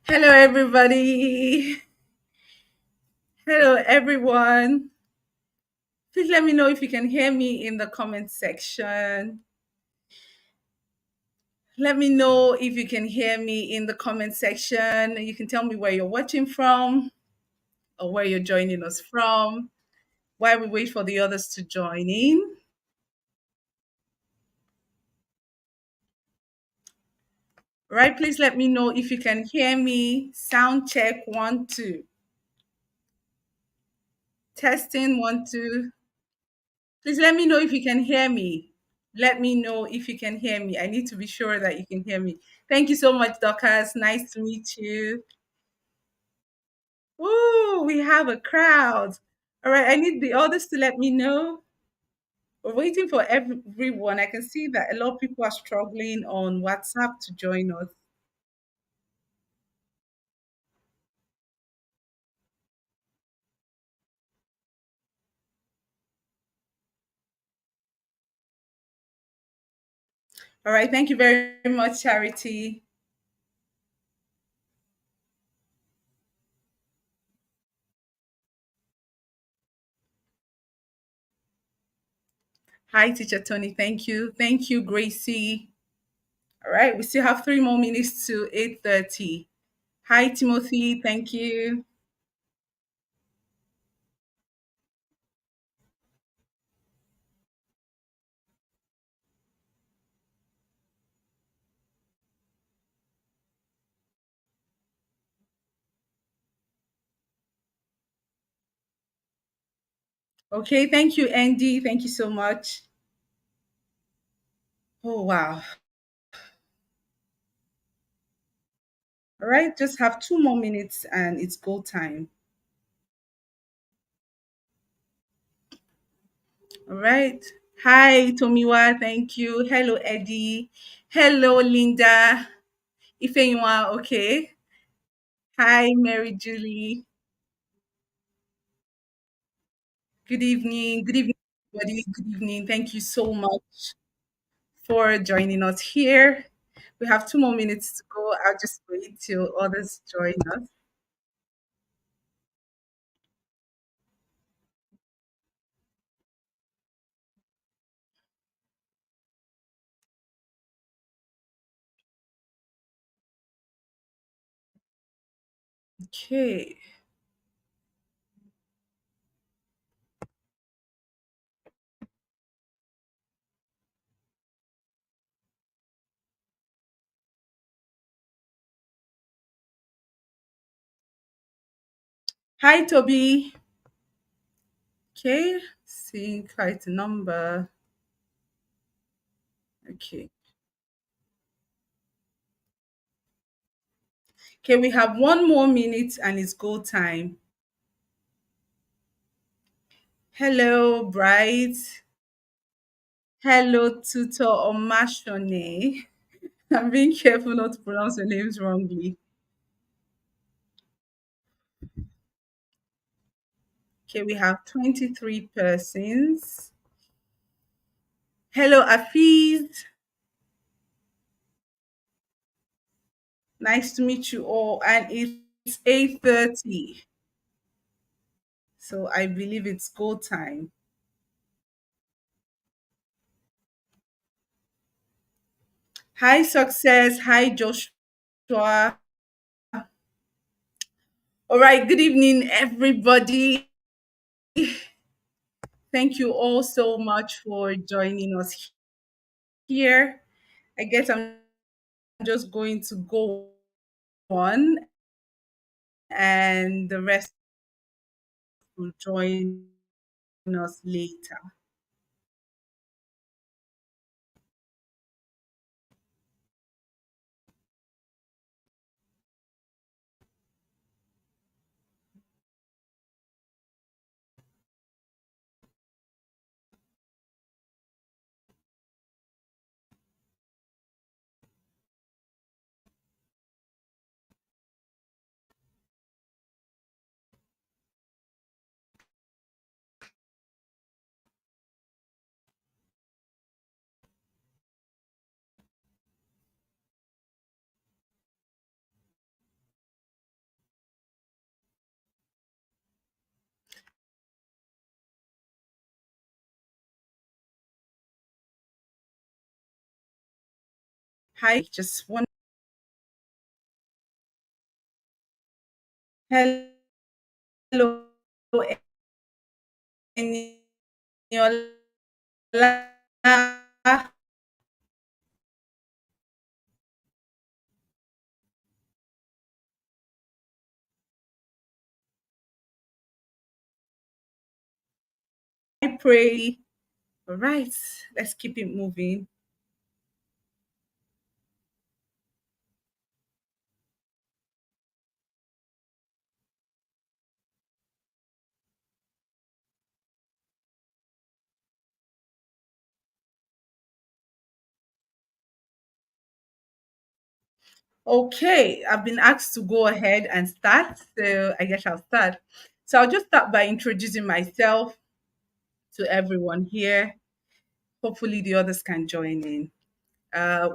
Hello, everybody. Hello, everyone. Please let me know if you can hear me in the comment section. Let me know if you can hear me in the comment section. You can tell me where you're watching from or where you're joining us from while we wait for the others to join in. Right, please let me know if you can hear me. Sound check one, two. Testing one, two. Please let me know if you can hear me. Let me know if you can hear me. I need to be sure that you can hear me. Thank you so much, Dorcas. Nice to meet you. Ooh, we have a crowd. All right, I need the others to let me know. We're waiting for everyone. I can see that a lot of people are struggling on WhatsApp to join us. All right, thank you very much, Charity. Hi, Teacher Tony. Thank you. Thank you, Gracie. All right, we still have 3 more minutes to 8:30. Hi, Timothy. Thank you. Okay, thank you, Andy. Thank you so much. Oh, wow. All right, just have 2 more minutes and it's go time. All right. Hi, Tomiwa. Thank you. Hello, Eddie. Hello, Linda. Ifenywa, okay. Hi, Mary Julie. Good evening. Good evening, everybody. Good evening. Thank you so much for joining us here. We have 2 more minutes to go. I'll just wait till others join us. Okay. Hi, Toby. Okay, seeing quite a number. Okay. Okay, we have 1 more minute and it's go time. Hello, Bright. Hello, Tutor Omashone. I'm being careful not to pronounce your names wrongly. Okay, we have 23 persons. Hello, Afiz. Nice to meet you all. And it's 8:30. So I believe it's go time. Hi, Success. Hi, Joshua. All right, good evening, everybody. Thank you all so much for joining us here. I guess I'm just going to go on and the rest will join us later. Hi, just one. Hello, Eniola. I pray. All right, let's keep it moving. Okay, I've been asked to go ahead and start, so I guess I'll start. So I'll just start by introducing myself to everyone here. Hopefully, the others can join in.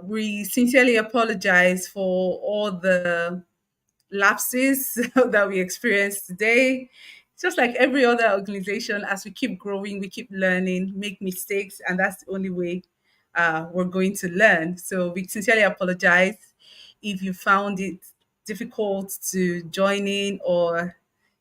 We sincerely apologize for all the lapses that we experienced today. Just like every other organization, as we keep growing, we keep learning, make mistakes, and that's the only way we're going to learn. So we sincerely apologize if you found it difficult to join in or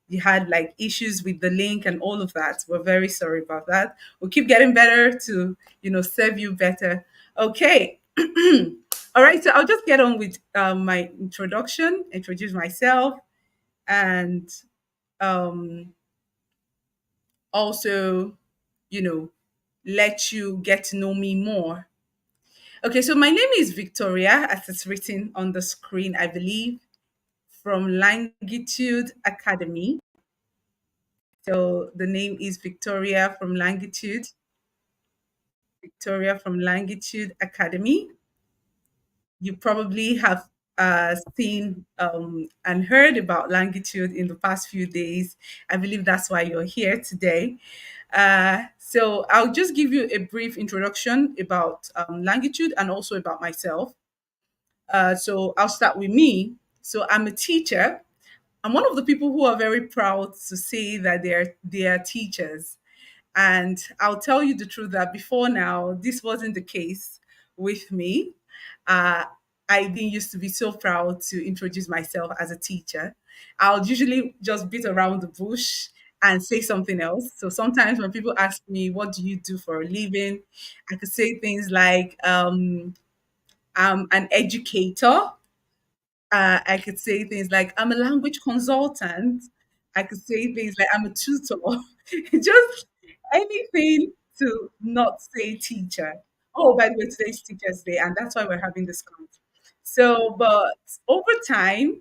you had like issues with the link and all of that. We're very sorry about that. We'll keep getting better to, serve you better. Okay. All right, so I'll just get on with my introduction, introduce myself, and um, also, you know, let you get to know me more. Okay, so my name is Victoria, as it's written on the screen, I believe, from Langitude Academy. So the name is Victoria from Langitude Academy. You probably have seen and heard about Langitude in the past few days. I believe that's why you're here today. So I'll just give you a brief introduction about Langitude and also about myself. So I'll start with me. So I'm a teacher. I'm one of the people who are very proud to say that they are teachers. And I'll tell you the truth that before now, this wasn't the case with me. Uh, I didn't used to be so proud to introduce myself as a teacher. I'll usually just beat around the bush and say something else. So sometimes when people ask me, what do you do for a living? I could say things like, I'm an educator. I could say things like, I'm a language consultant. I could say things like, I'm a tutor. Just anything to not say teacher. Oh, by the way, today's Teacher's Day, and that's why we're having this count. So, but over time,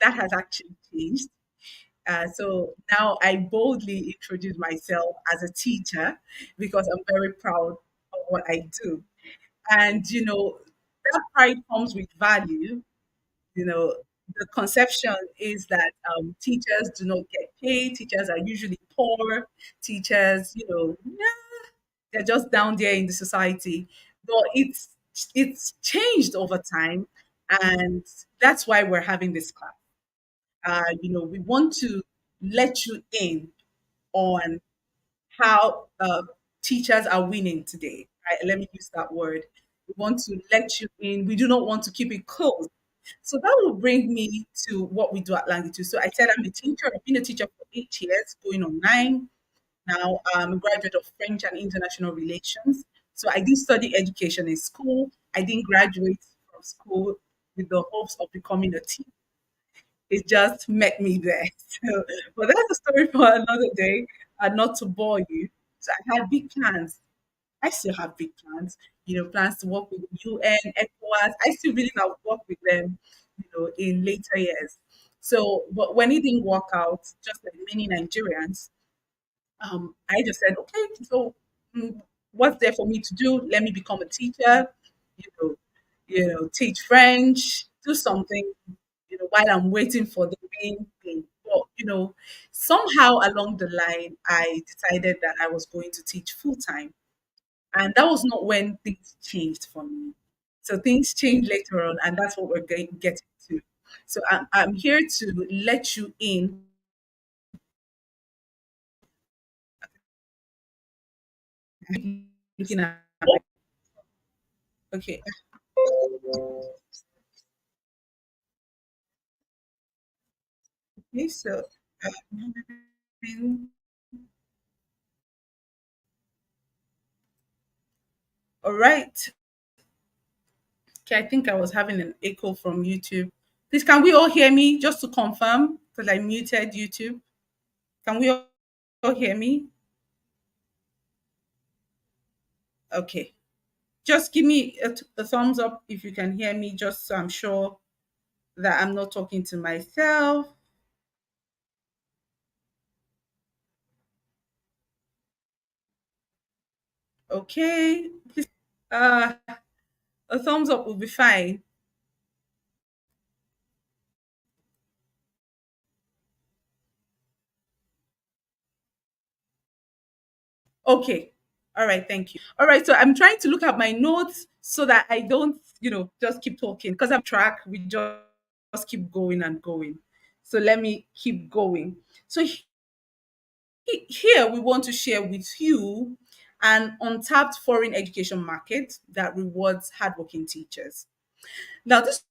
that has actually changed. So now I boldly introduce myself as a teacher because I'm very proud of what I do. And, that pride comes with value. The conception is that teachers do not get paid. Teachers are usually poor. Teachers, they're just down there in the society. But it's changed over time, and that's why we're having this class. We want to let you in on how teachers are winning today. Right? Let me use that word. We want to let you in. We do not want to keep it closed. So that will bring me to what we do at Langitude. So I said I'm a teacher. I've been a teacher for 8 years, going on 9. Now I'm a graduate of French and International Relations. So I did study education in school. I didn't graduate from school with the hopes of becoming a teacher. It just met me there. So, but that's a story for another day and not to bore you. So I had big plans. I still have big plans, plans to work with UN, ECOWAS. I still really want to work with them, in later years. So, but when it didn't work out, just like many Nigerians, I just said, okay, so what's there for me to do? Let me become a teacher, you know, teach French, do something, while I'm waiting for the main thing. But, somehow along the line, I decided that I was going to teach full time. And that was not when things changed for me. So things changed later on, and that's what we're getting to. So I'm here to let you in. Looking at, okay. Okay, so having- all right. Okay, I think I was having an echo from YouTube. Please, can we all hear me? Just to confirm, because I muted YouTube. Can we all hear me? Okay. Just give me a thumbs up if you can hear me, just so I'm sure that I'm not talking to myself. Okay. Please, a thumbs up will be fine. Okay. All right. Thank you. All right. So I'm trying to look at my notes so that I don't, just keep talking because I'm track. We just keep going and going. So let me keep going. So here we want to share with you an untapped foreign education market that rewards hardworking teachers. Now, this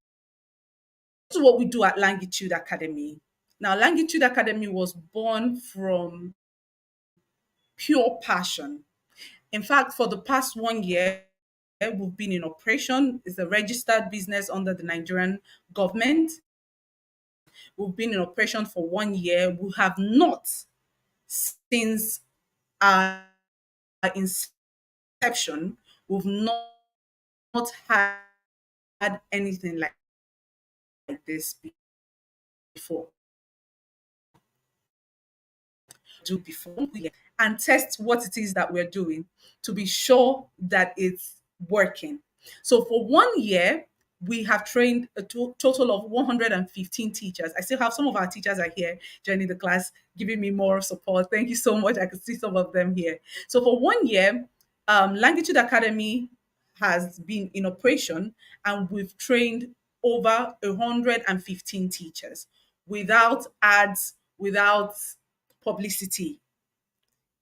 is what we do at Langitude Academy. Now, Langitude Academy was born from pure passion. In fact, for the past 1 year, we've been in operation. It's a registered business under the Nigerian government. We've been in operation for 1 year. We have not, since our inception, we've not had anything like this before. Do before and test what it is that we're doing to be sure that it's working. So for 1 year, we have trained a total of 115 teachers. I still have some of our teachers are here joining the class, giving me more support. Thank you so much. I can see some of them here. So for 1 year, Language Academy has been in operation and we've trained over 115 teachers without ads, without publicity.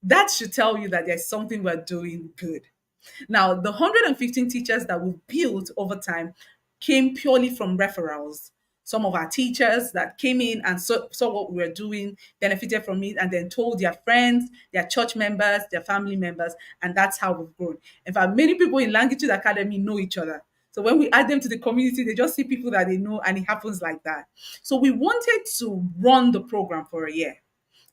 That should tell you that there's something we're doing good. Now, the 115 teachers that we've built over time came purely from referrals. Some of our teachers that came in and saw what we were doing, benefited from it, and then told their friends, their church members, their family members, and that's how we've grown. In fact, many people in Language Academy know each other. So when we add them to the community, they just see people that they know, and it happens like that. So we wanted to run the program for a year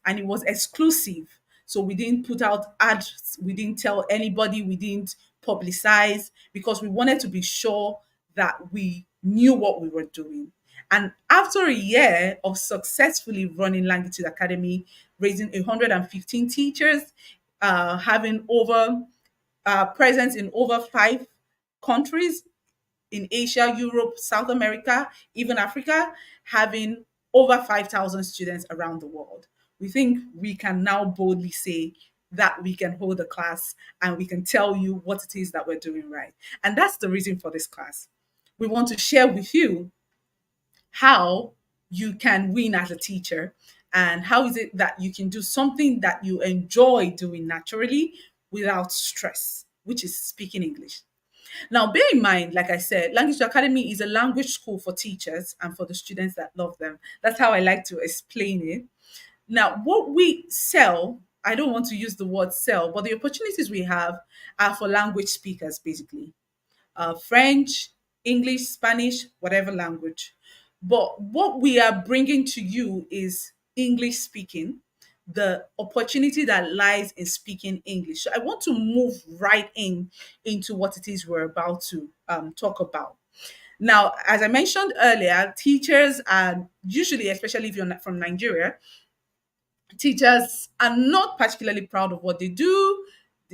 and it was exclusive. So we didn't put out ads, we didn't tell anybody, we didn't publicize because we wanted to be sure that we knew what we were doing. And after a year of successfully running Language Academy, raising 115 teachers, having over presence in over 5 countries, in Asia, Europe, South America, even Africa, having over 5,000 students around the world. We think we can now boldly say that we can hold a class and we can tell you what it is that we're doing right. And that's the reason for this class. We want to share with you how you can win as a teacher and how is it that you can do something that you enjoy doing naturally without stress, which is speaking English. Now, bear in mind, like I said, Language Academy is a language school for teachers and for the students that love them. That's how I like to explain it. Now, what we sell, I don't want to use the word sell, but the opportunities we have are for language speakers, basically. French, English, Spanish, whatever language. But what we are bringing to you is English speaking, the opportunity that lies in speaking English. So I want to move right into what it is we're about to talk about. Now, as I mentioned earlier, teachers are usually, especially if you're not from Nigeria, teachers are not particularly proud of what they do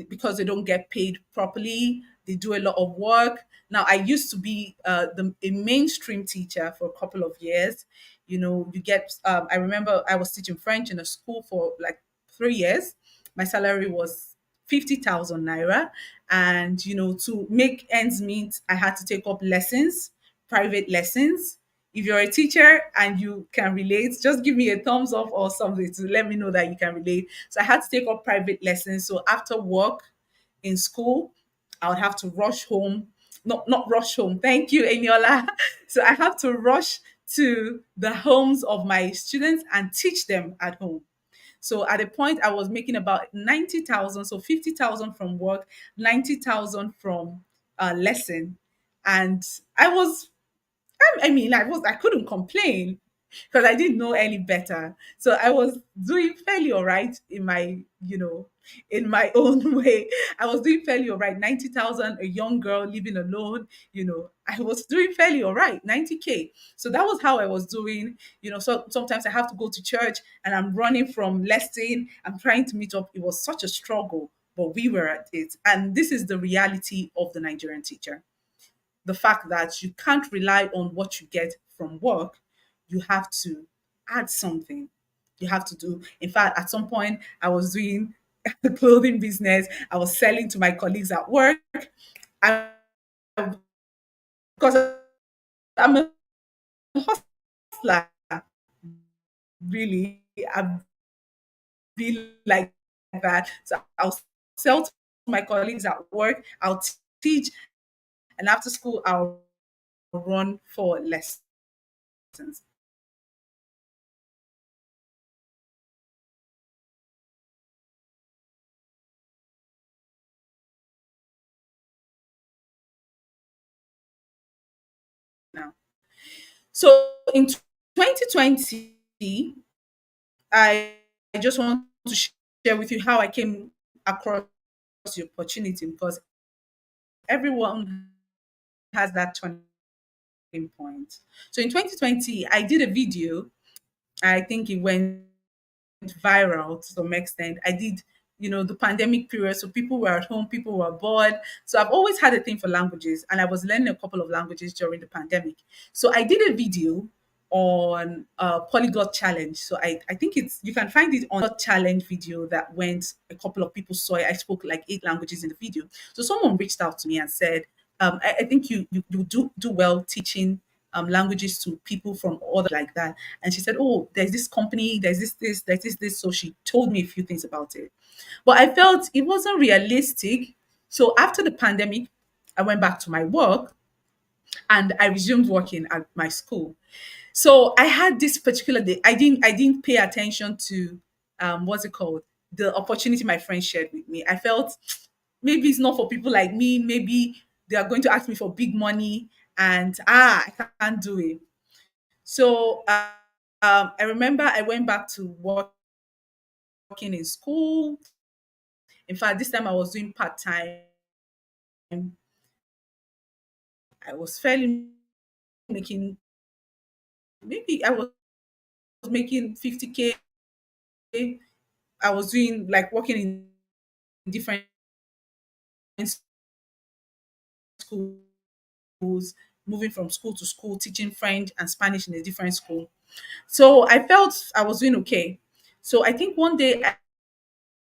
because they don't get paid properly. They do a lot of work. Now, I used to be a mainstream teacher for a couple of years. You get, I remember I was teaching French in a school for like 3 years. My salary was 50,000 naira. And, to make ends meet, I had to take up lessons, private lessons. If you're a teacher and you can relate, just give me a thumbs up or something to let me know that you can relate. So I had to take up private lessons. So after work in school, I would have to rush home. not rush home. Thank you, Eniola. So I have to rush to the homes of my students and teach them at home. So at a point, I was making about 90,000, so 50,000 from work, 90,000 from lesson, and I was I couldn't complain because I didn't know any better. So I was doing fairly all right in my, in my own way. I was doing fairly all right. 90,000, a young girl living alone, I was doing fairly all right. 90K. So that was how I was doing. So sometimes I have to go to church and I'm running from lesson. I'm trying to meet up. It was such a struggle, but we were at it. And this is the reality of the Nigerian teacher, the fact that you can't rely on what you get from work. You have to add something. You have to do. In fact, at some point, I was doing the clothing business. I was selling to my colleagues at work. I, because I'm a hustler, really. I've been like that. So I'll sell to my colleagues at work. I'll teach, and after school, I'll run for lessons now. So in 2020, I just want to share with you how I came across the opportunity, because everyone has that turning point. So in 2020, I did a video. I think it went viral to some extent. I did, the pandemic period. So people were at home, people were bored. So I've always had a thing for languages, and I was learning a couple of languages during the pandemic. So I did a video on polyglot challenge. So I think you can find it on a challenge video that went, a couple of people saw it. I spoke like 8 languages in the video. So someone reached out to me and said, I think you do well teaching languages to people from other like that. And she said, "Oh, there's this company, there's this." So she told me a few things about it, but I felt it wasn't realistic. So after the pandemic, I went back to my work and I resumed working at my school. So I had this particular day. I didn't pay attention to what's it called, the opportunity my friend shared with me. I felt maybe it's not for people like me. Maybe they are going to ask me for big money, and I can't do it. So I remember I went back to working in school. In fact, this time I was doing part time. I was fairly making, maybe I was making 50K. I was doing like working in different schools, moving from school to school, teaching French and Spanish in a different school. So I felt I was doing okay. So I think one day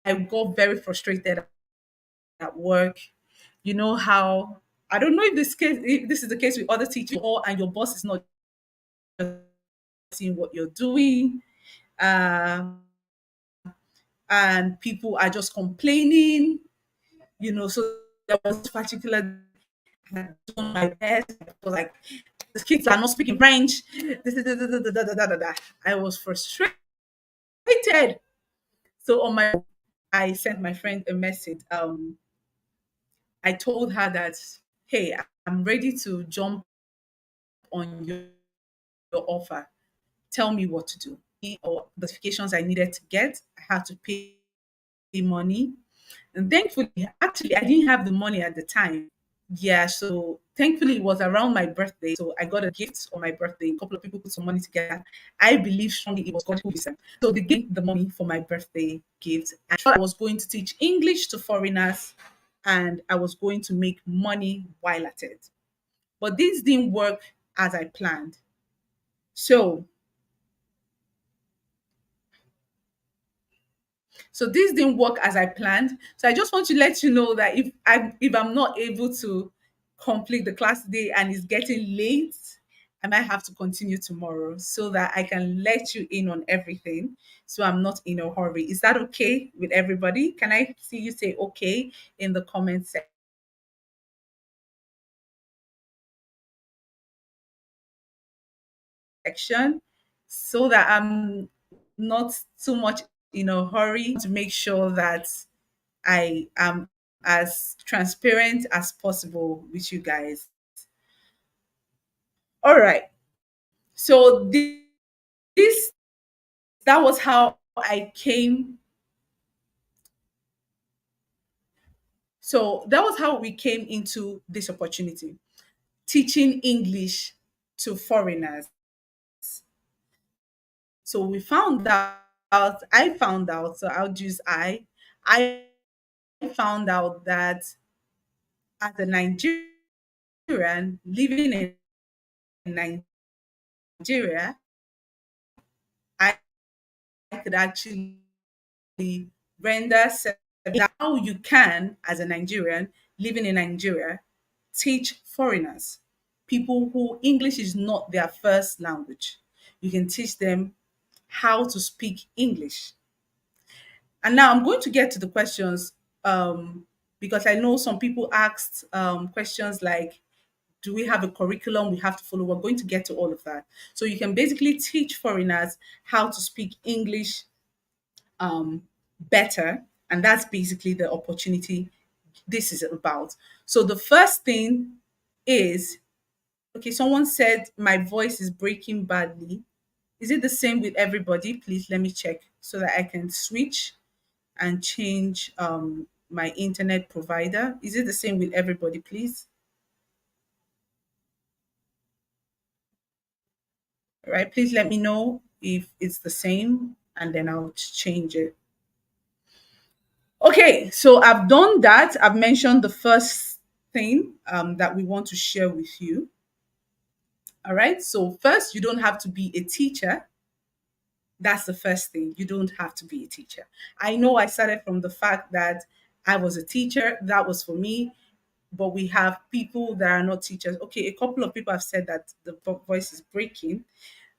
I got very frustrated at work. You know how, I don't know if this is the case with other teachers, or and your boss is not seeing what you're doing, uh, and people are just complaining. So there was this particular, I had done my best. I was like, the kids are not speaking French. This is da, da, da, da, da, da, da, da. I was frustrated. So I sent my friend a message. I told her that, hey, I'm ready to jump on your offer. Tell me what to do. Or the notifications I needed to get, I had to pay money. And thankfully, actually, I didn't have the money at the time. Yeah, so thankfully, it was around my birthday. So I got a gift on my birthday. A couple of people put some money together. I believe strongly it was God who did it. So they gave the money for my birthday gift. I thought I was going to teach English to foreigners and I was going to make money while at it. But this didn't work as I planned. So So this didn't work as I planned. So I just want to let you know that if I'm not able to complete the class today and it's getting late, I might have to continue tomorrow so that I can let you in on everything. So I'm not in a hurry. Is that okay with everybody? Can I see you say okay in the comment section? section so that I'm not too much in a hurry to make sure that I am as transparent as possible with you guys. All right. So this that was how I came. So that was how we came into this opportunity, teaching English to foreigners. So we found out, I found out, so I'll use I found out that as a Nigerian living in Nigeria, I could actually render service. How you can, as a Nigerian living in Nigeria, teach foreigners, people who English is not their first language. You can teach them how to speak English. And now I'm going to get to the questions, because I know some people asked questions like, do we have a curriculum we have to follow? We're going to get to all of that. So you can basically teach foreigners how to speak English better. And that's basically the opportunity this is about. So the first thing is, okay, someone said my voice is breaking badly. Is it the same with everybody? Please let me check so that I can switch and change my internet provider. Is it the same with everybody, please? All right, please let me know if it's the same and then I'll change it. Okay, so I've done that. I've mentioned the first thing that we want to share with you. All right, so first, you don't have to be a teacher. That's the first thing. You don't have to be a teacher. I know I started from the fact that I was a teacher, that was for me, but we have people that are not teachers. Okay, a couple of people have said that the voice is breaking,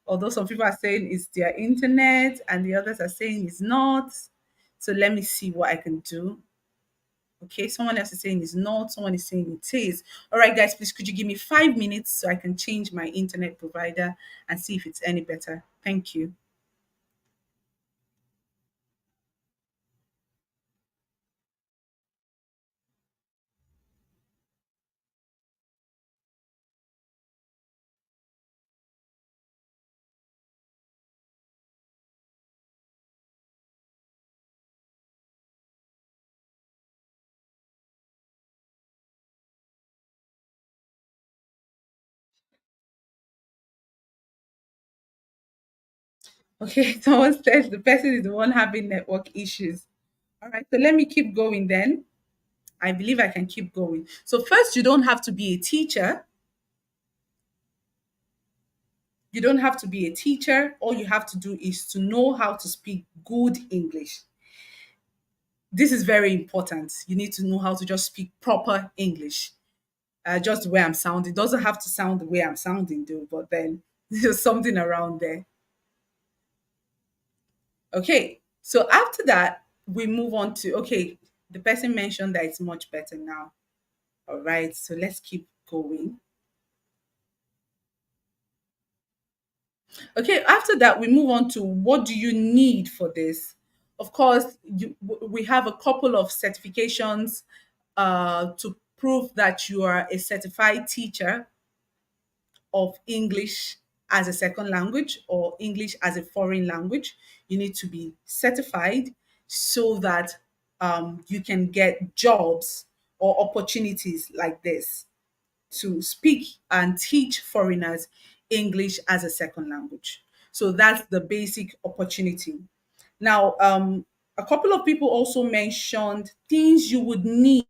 although some people are saying it's their internet and the others are saying it's not. So let me see what I can do. Okay, someone else is saying it's not, someone is saying it is. All right, guys, please could you give me 5 minutes so I can change my internet provider and see if it's any better? Thank you. Okay, someone says the person is the one having network issues. All right, so let me keep going then. I believe I can keep going. So, first, you don't have to be a teacher. You don't have to be a teacher. All you have to do is to know how to speak good English. This is very important. You need to know how to just speak proper English, just the way I'm sounding. It doesn't have to sound the way I'm sounding, though, but then there's something around there. Okay, so after that, we move on to, okay, the person mentioned that it's much better now. All right, so let's keep going. Okay, after that, we move on to what do you need for this? Of course, we have a couple of certifications to prove that you are a certified teacher of English as a second language or English as a foreign language. You need to be certified so that you can get jobs or opportunities like this to speak and teach foreigners English as a second language. So that's the basic opportunity. Now, a couple of people also mentioned things you would need.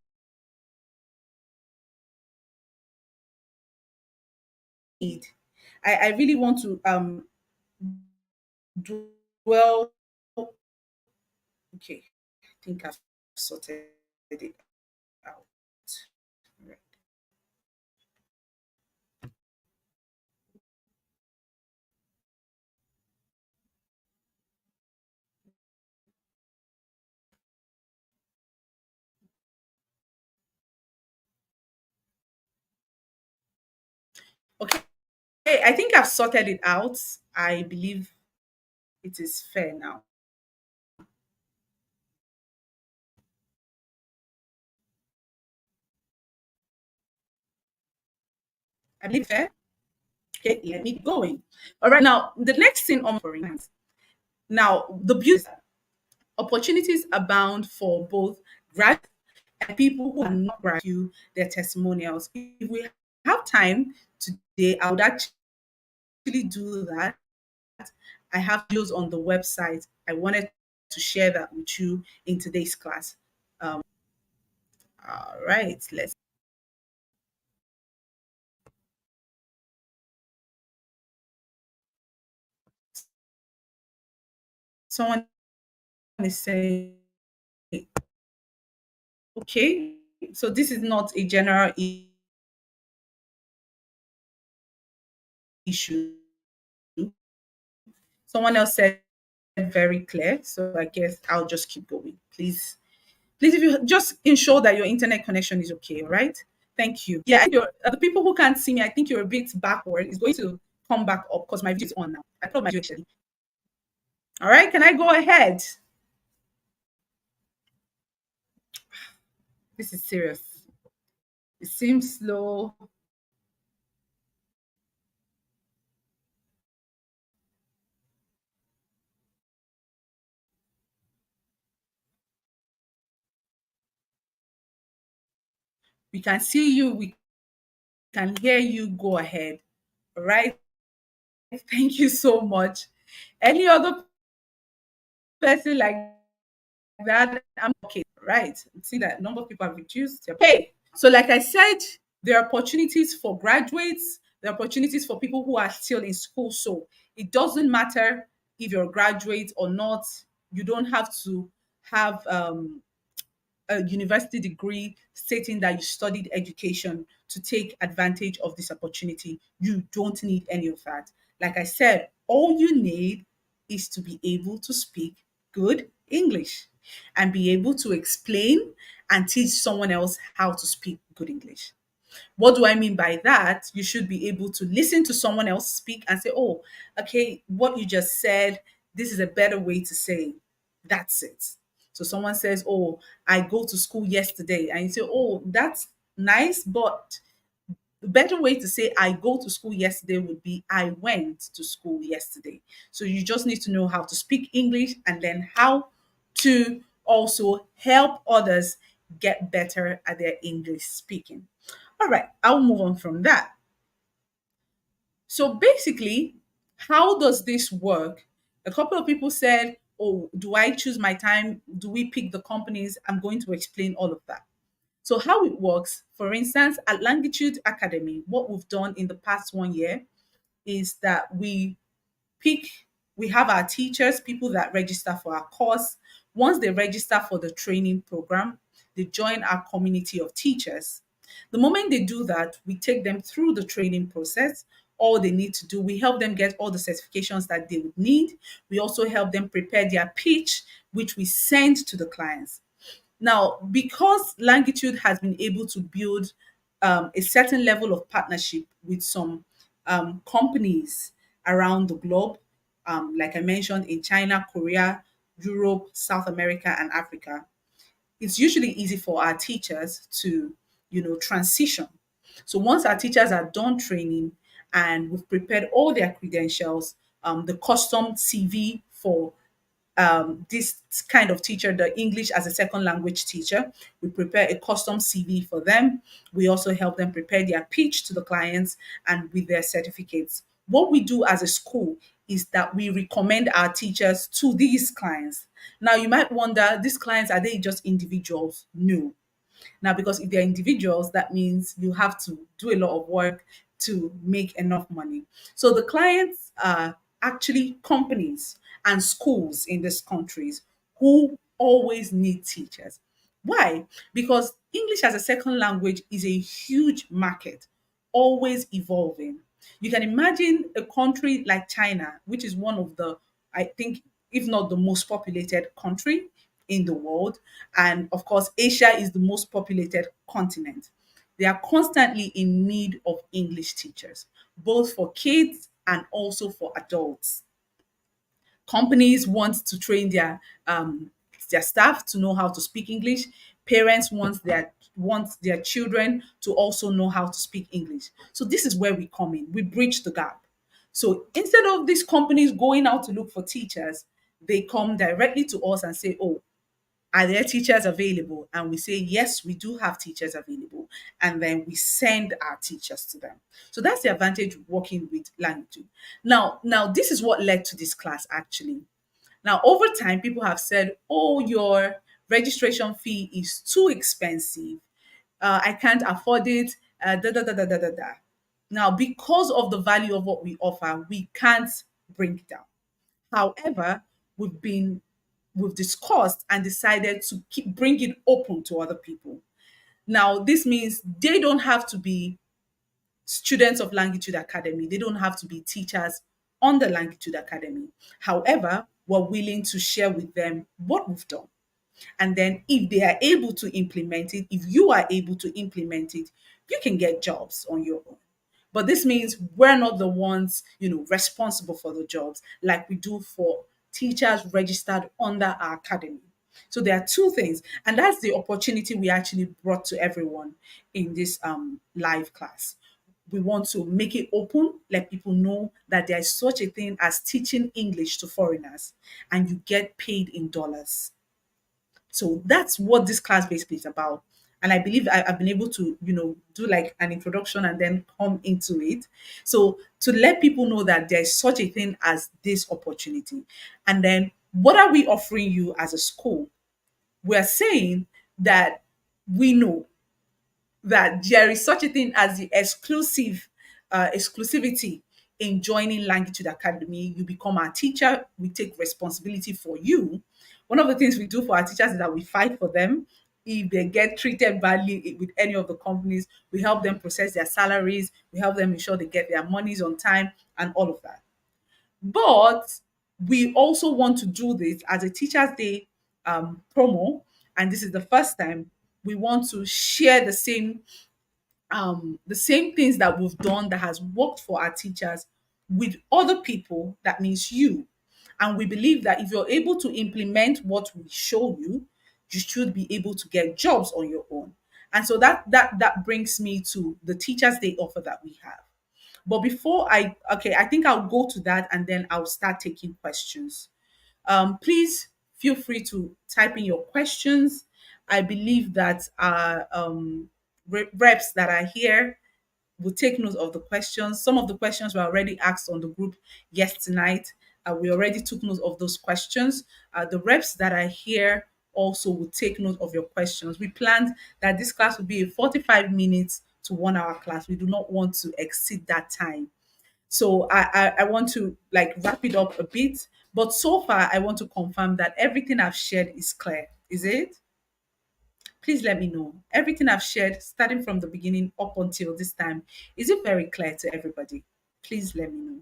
I really want to dwell. Okay, I think I've sorted it out. Right. Okay. Hey, I think I've sorted it out. I believe it is fair now. I believe fair. Okay, let me keep going. All right, now the next thing on for instance, now the beauty is that opportunities abound for both graduates and people who are not graduate you their testimonials. If we have time today, I would actually do that. I have videos on the website. I wanted to share that with you in today's class. Um, all right, let's. Someone is saying, okay, so this is not a general issue. Someone else said very clear, so I guess I'll just keep going. Please, if you just ensure that your internet connection is okay, all right? Thank you. Yeah, the people who can't see me, I think you're a bit backward. It's going to come back up because my video is on now. I thought my video actually. All right, can I go ahead? This is serious. It seems slow. We can see you. We can hear you. Go ahead. All right. Thank you so much. Any other person like that? I'm okay. Right. See that number of people have reduced. Okay. So, like I said, there are opportunities for graduates, there are opportunities for people who are still in school. So, it doesn't matter if you're a graduate or not. You don't have to have a university degree stating that you studied education to take advantage of this opportunity. You don't need any of that. Like I said, all you need is to be able to speak good English and be able to explain and teach someone else how to speak good English. What do I mean by that? You should be able to listen to someone else speak and say, oh, okay, what you just said, this is a better way to say. That's it. So someone says, oh, I go to school yesterday. And you say, oh, that's nice, but the better way to say I go to school yesterday would be I went to school yesterday. So you just need to know how to speak English and then how to also help others get better at their English speaking. All right, I'll move on from that. So basically, how does this work? A couple of people said, oh, do I choose my time? Do we pick the companies? I'm going to explain all of that. So, how it works, for instance, at Longitude Academy, what we've done in the past 1 year is that pick, we have our teachers, people that register for our course. Once they register for the training program, they join our community of teachers. The moment they do that, we take them through the training process. All they need to do, we help them get all the certifications that they would need. We also help them prepare their pitch, which we send to the clients. Now, because Longitude has been able to build a certain level of partnership with some companies around the globe, like I mentioned, in China, Korea, Europe, South America, and Africa, it's usually easy for our teachers to, transition. So once our teachers are done training and we've prepared all their credentials, the custom CV for this kind of teacher, the English as a second language teacher. We prepare a custom CV for them. We also help them prepare their pitch to the clients and with their certificates. What we do as a school is that we recommend our teachers to these clients. Now, you might wonder, these clients, are they just individuals? No. Now, because if they're individuals, that means you have to do a lot of work to make enough money. So the clients are actually companies and schools in these countries who always need teachers. Why? Because English as a second language is a huge market, always evolving. You can imagine a country like China, which is one of the, I think, if not the most populated country in the world. And of course, Asia is the most populated continent. They are constantly in need of English teachers. both for kids and also for adults. Companies want to train their staff to know how to speak English. Parents want their children to also know how to speak English. So this is where we come in. We bridge the gap. So instead of these companies going out to look for teachers, they come directly to us and say, "Oh, are there teachers available?" And we say, "Yes, we do have teachers available." And then we send our teachers to them. So that's the advantage of working with language. Now, this is what led to this class actually. Now, over time, people have said, "Oh, your registration fee is too expensive. I can't afford it." Da da da da da da da. Now, because of the value of what we offer, we can't bring it down. However, we've been we've discussed and decided to keep bring it open to other people. Now, this means they don't have to be students of Langitude Academy. They don't have to be teachers on the Langitude Academy. However, we're willing to share with them what we've done. And then if they are able to implement it, if you are able to implement it, you can get jobs on your own. But this means we're not the ones, responsible for the jobs like we do for teachers registered under our academy. So there are two things, and that's the opportunity we actually brought to everyone in this live class. We want to make it open, let people know that there is such a thing as teaching English to foreigners, and you get paid in dollars. So that's what this class basically is about. And I believe I've been able to, do like an introduction and then come into it. So to let people know that there's such a thing as this opportunity. And then what are we offering you as a school? We're saying that we know that there is such a thing as the exclusivity in joining Langitude Academy. You become our teacher. We take responsibility for you. One of the things we do for our teachers is that we fight for them. If they get treated badly with any of the companies, we help them process their salaries. We help them ensure they get their monies on time and all of that. But we also want to do this as a Teachers Day promo, and this is the first time we want to share the same things that we've done that has worked for our teachers with other people. That means you. And we believe that if you're able to implement what we show you, you should be able to get jobs on your own. And so that brings me to the Teachers Day offer that we have. But before I think I'll go to that and then I'll start taking questions. Please feel free to type in your questions. I believe that our reps that are here will take note of the questions. Some of the questions were already asked on the group yesterday night. We already took note of those questions. The reps that are here also will take note of your questions. We planned that this class will be a 45 minutes to 1 hour class. We do not want to exceed that time. So I want to like wrap it up a bit. But so far, I want to confirm that everything I've shared is clear. Is it? Please let me know. Everything I've shared, starting from the beginning up until this time, is it very clear to everybody? Please let me know.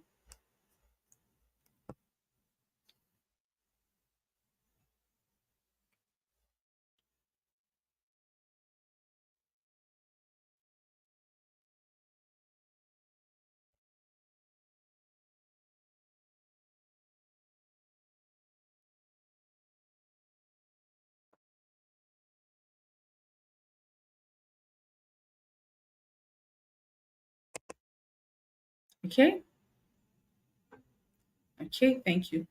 Okay? Okay, thank you.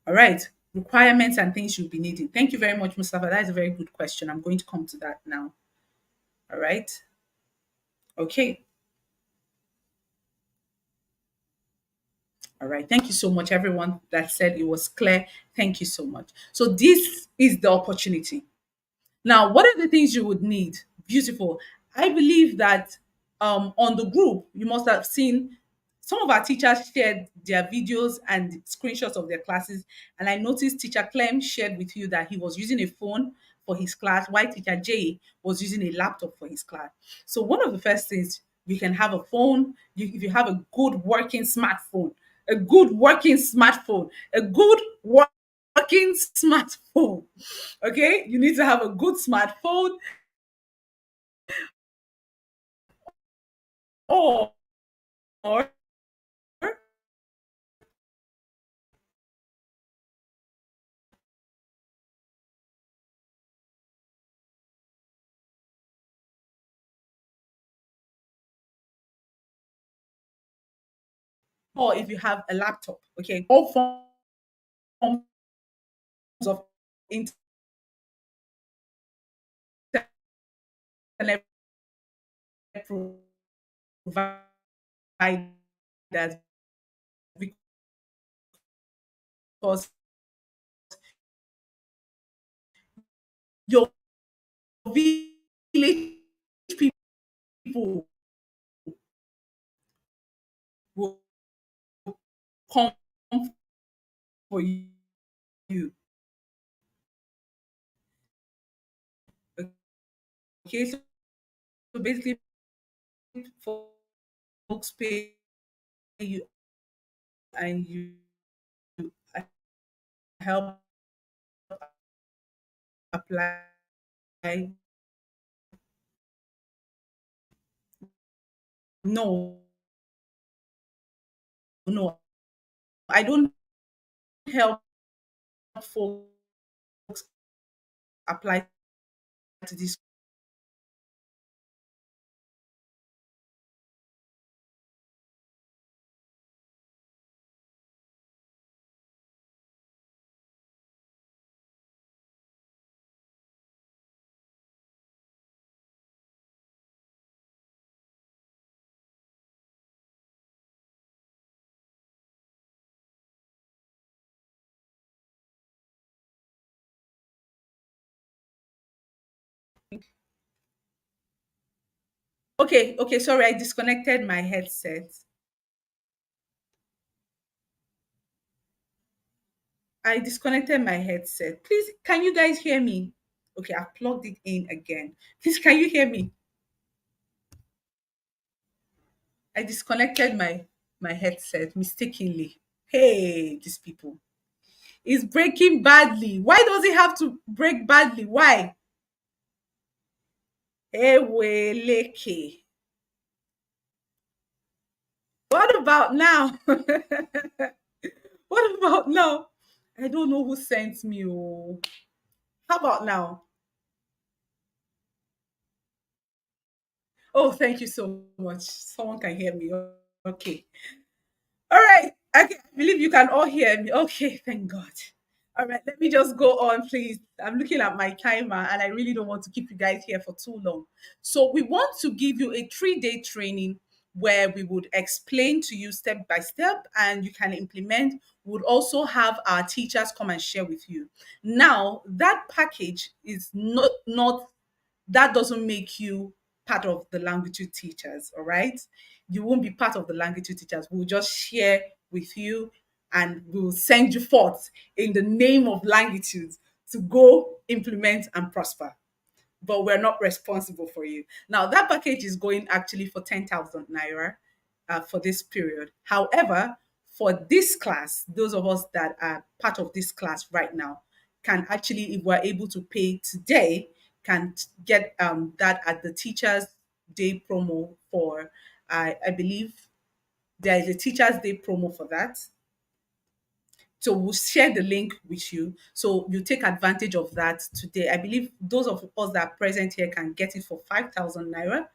All right. Requirements and things you'll be needing. Thank you very much, Mustafa. That is a very good question. I'm going to come to that now. All right. Okay. All right. Thank you so much, everyone that said it was clear. Thank you so much. So, this is the opportunity. Now, what are the things you would need? Beautiful. I believe that on the group, you must have seen some of our teachers shared their videos and screenshots of their classes. And I noticed Teacher Clem shared with you that he was using a phone for his class, while Teacher Jay was using a laptop for his class. So, one of the first things, you can have a phone, if you have a good working smartphone, a good working smartphone, a good working smartphone. Okay, you need to have a good smartphone, or or if you have a laptop, okay, all forms of internet providers, because your village people will come for you. Okay, so basically, folks pay you and you help apply. No, no, I don't help folks apply to this. Okay, okay, sorry, I disconnected my headset. I disconnected my headset. Please, can you guys hear me? Okay, I've plugged it in again. Please, can you hear me? I disconnected my headset mistakenly. Hey, these people. It's breaking badly. Why does it have to break badly? Why? Eweleke. What about now? What about now? I don't know who sent me. Oh. How about now? Oh, thank you so much. Someone can hear me. Okay. All right. Okay. I believe you can all hear me. Okay. Thank God. All right. Let me just go on, please. I'm looking at my timer and I really don't want to keep you guys here for too long. So, we want to give you a 3-day training where we would explain to you step by step and you can implement. We would also have our teachers come and share with you. Now, that package is not that doesn't make you part of the language teachers, all right? You won't be part of the language teachers. We'll just share with you and we'll send you forth in the name of languages to go implement and prosper, but we're not responsible for you. Now, that package is going actually for 10,000 naira for this period. However, for this class, those of us that are part of this class right now can actually, if we're able to pay today, can get that at the Teachers Day promo for, I believe there is a Teachers Day promo for that. So we'll share the link with you. So you take advantage of that today. I believe those of us that are present here can get it for 5,000 naira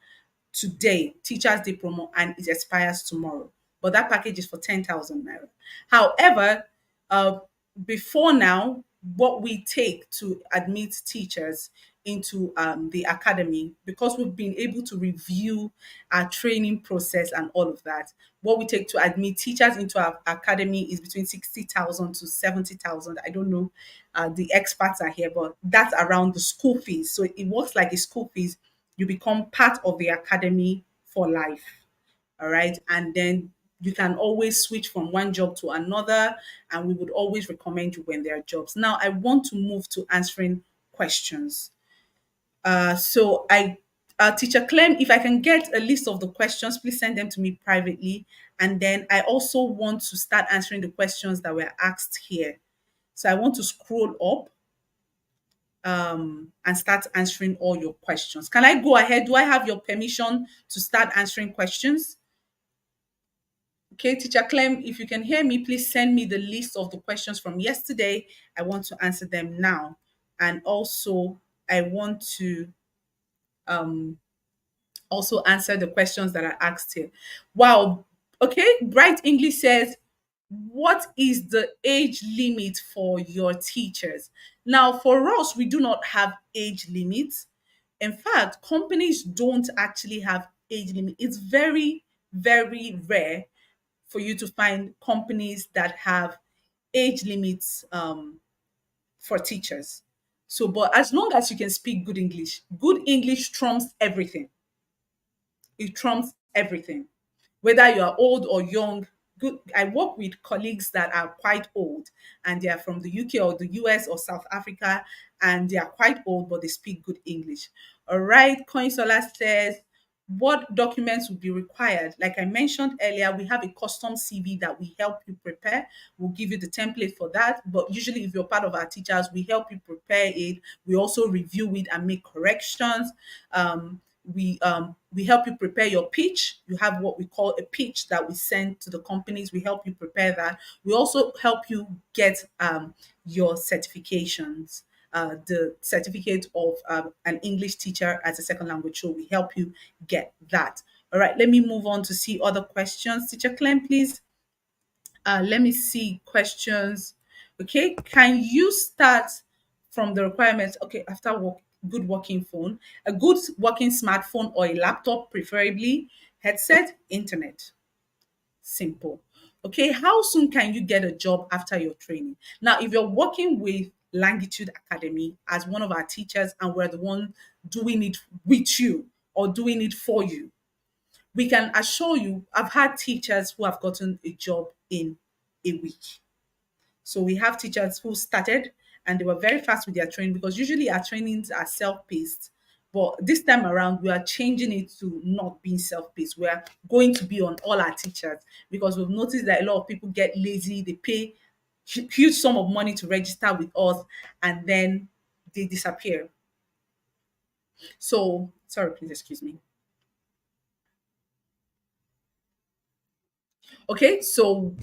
today, Teachers Day promo, and it expires tomorrow. But that package is for 10,000 naira. However, uh, before now, what we take to admit teachers into the academy, because we've been able to review our training process and all of that, what we take to admit teachers into our academy is between 60,000 to 70,000. I don't know, the experts are here, but that's around the school fees. So it works like a school fees. You become part of the academy for life. All right. And then you can always switch from one job to another. And we would always recommend you when there are jobs. Now, I want to move to answering questions. Teacher Clem, if I can get a list of the questions, please send them to me privately. And then I also want to start answering the questions that were asked here. So I want to scroll up and start answering all your questions. Can I go ahead? Do I have your permission to start answering questions? Okay, Teacher Clem, if you can hear me, please send me the list of the questions from yesterday. I want to answer them now. And also, I want to um, also answer the questions that are asked here. Wow. Okay, Bright English says, what is the age limit for your teachers? Now, for us, we do not have age limits. In fact, companies don't actually have age limit. It's very, very rare for you to find companies that have age limits for teachers. So, but as long as you can speak good English trumps everything. It trumps everything. Whether you are old or young, good. I work with colleagues that are quite old and they are from the UK or the US or South Africa, and they are quite old, but they speak good English. All right. Coinsola says, what documents will be required? Like I mentioned earlier, we have a custom CV that we help you prepare. We'll give you the template for that. But usually, if you're part of our teachers, we help you prepare it. We also review it and make corrections. We help you prepare your pitch. You have what we call a pitch that we send to the companies. We help you prepare that. We also help you get your certifications, the certificate of an English teacher as a second language. So we help you get that. All right, let me move on to see other questions. Teacher Clem, please. Let me see questions. Okay, can you start from the requirements? Okay, after work, good working phone, a good working smartphone or a laptop, preferably, headset, internet. Simple. Okay, how soon can you get a job after your training? Now, if you're working with Longitude Academy as one of our teachers and we're the one doing it with you or doing it for you, we can assure you, I've had teachers who have gotten a job in a week. So we have teachers who started and they were very fast with their training because usually our trainings are self-paced. But this time around, we are changing it to not being self-paced. We are going to be on all our teachers because we've noticed that a lot of people get lazy. They pay huge sum of money to register with us and then they disappear. So, sorry, please excuse me. Okay, so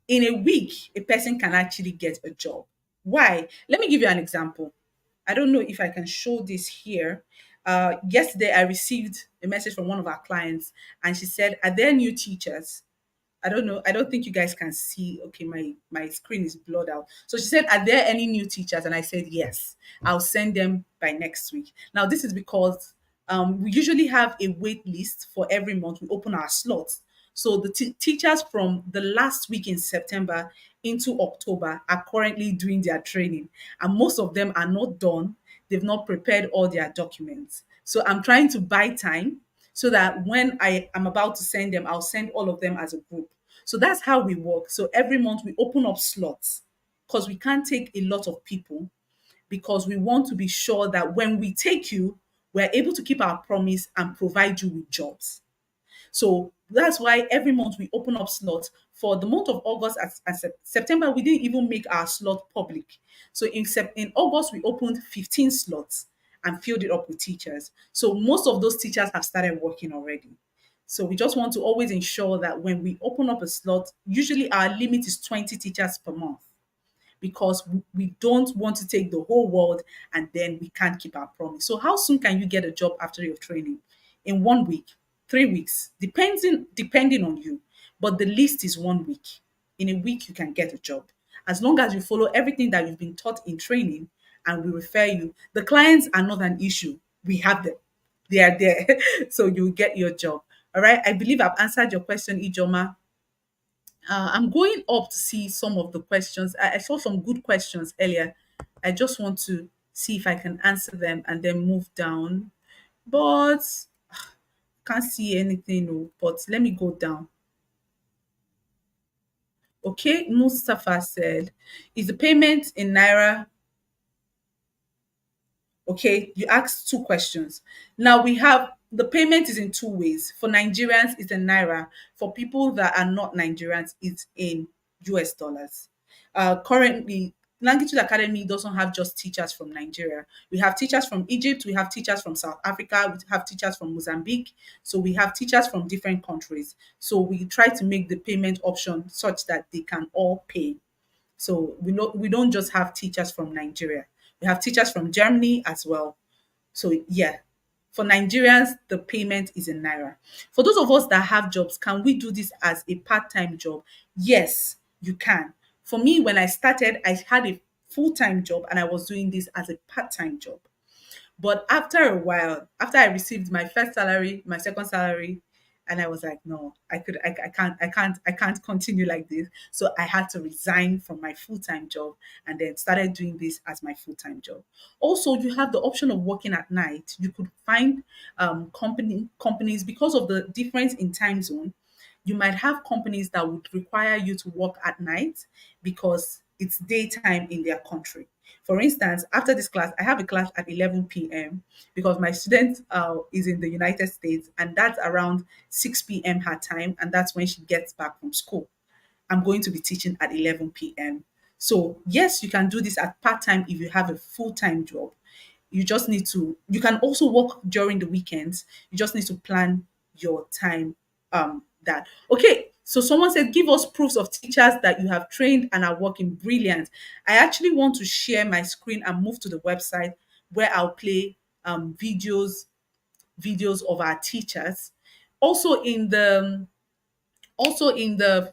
in a week, a person can actually get a job. Why? Let me give you an example. I don't know if I can show this here. Yesterday, I received a message from one of our clients, and she said, "Are there new teachers?" I don't know. I don't think you guys can see. Okay, my screen is blurred out. So she said, "Are there any new teachers?" And I said, "Yes. I'll send them by next week." Now this is because we usually have a wait list for every month. We open our slots. So the teachers from the last week in September into October are currently doing their training, and most of them are not done. They've not prepared all their documents. So I'm trying to buy time so that when I am about to send them, I'll send all of them as a group. So that's how we work. So every month we open up slots because we can't take a lot of people because we want to be sure that when we take you, we're able to keep our promise and provide you with jobs. So that's why every month we open up slots. For the month of August and September, we didn't even make our slot public. So in August, we opened 15 slots and filled it up with teachers. So most of those teachers have started working already. So we just want to always ensure that when we open up a slot, usually our limit is 20 teachers per month because we don't want to take the whole world and then we can't keep our promise. So how soon can you get a job after your training? In 1 week, 3 weeks, depending on you. But the least is 1 week. In a week, you can get a job. As long as you follow everything that you've been taught in training and we refer you, the clients are not an issue. We have them. They are there. So you'll get your job. All right. I believe I've answered your question, Ijoma. I'm going up to see some of the questions. I saw some good questions earlier. I just want to see if I can answer them and then move down. But can't see anything. Oh, but let me go down. Okay, Mustafa said, is the payment in Naira? Okay, you asked two questions. Now we have the payment is in two ways. For Nigerians, it's in Naira. For people that are not Nigerians, it's in US dollars. Currently, Language Academy doesn't have just teachers from Nigeria. We have teachers from Egypt, we have teachers from South Africa, we have teachers from Mozambique. So we have teachers from different countries. So we try to make the payment option such that they can all pay. So we don't just have teachers from Nigeria. We have teachers from Germany as well. So yeah, for Nigerians, the payment is in naira. For those of us that have jobs, can we do this as a part-time job? Yes, you can. For me, when I started, I had a full-time job and I was doing this as a part-time job. But after a while, after I received my first salary, my second salary, and I was like, no, I can't continue like this. So I had to resign from my full-time job and then started doing this as my full-time job. Also, you have the option of working at night. You could find companies because of the difference in time zone. You might have companies that would require you to work at night because it's daytime in their country. For instance, after this class, I have a class at 11 p.m. because my student is in the United States, and that's around 6 p.m. her time, and that's when she gets back from school. I'm going to be teaching at 11 p.m. So, yes, you can do this at part time if you have a full time job. You just need to, you can also work during the weekends. You just need to plan your time. That okay. So someone said, give us proofs of teachers that you have trained and are working brilliant. I actually want to share my screen and move to the website where I'll play videos of our teachers. Also in the also in the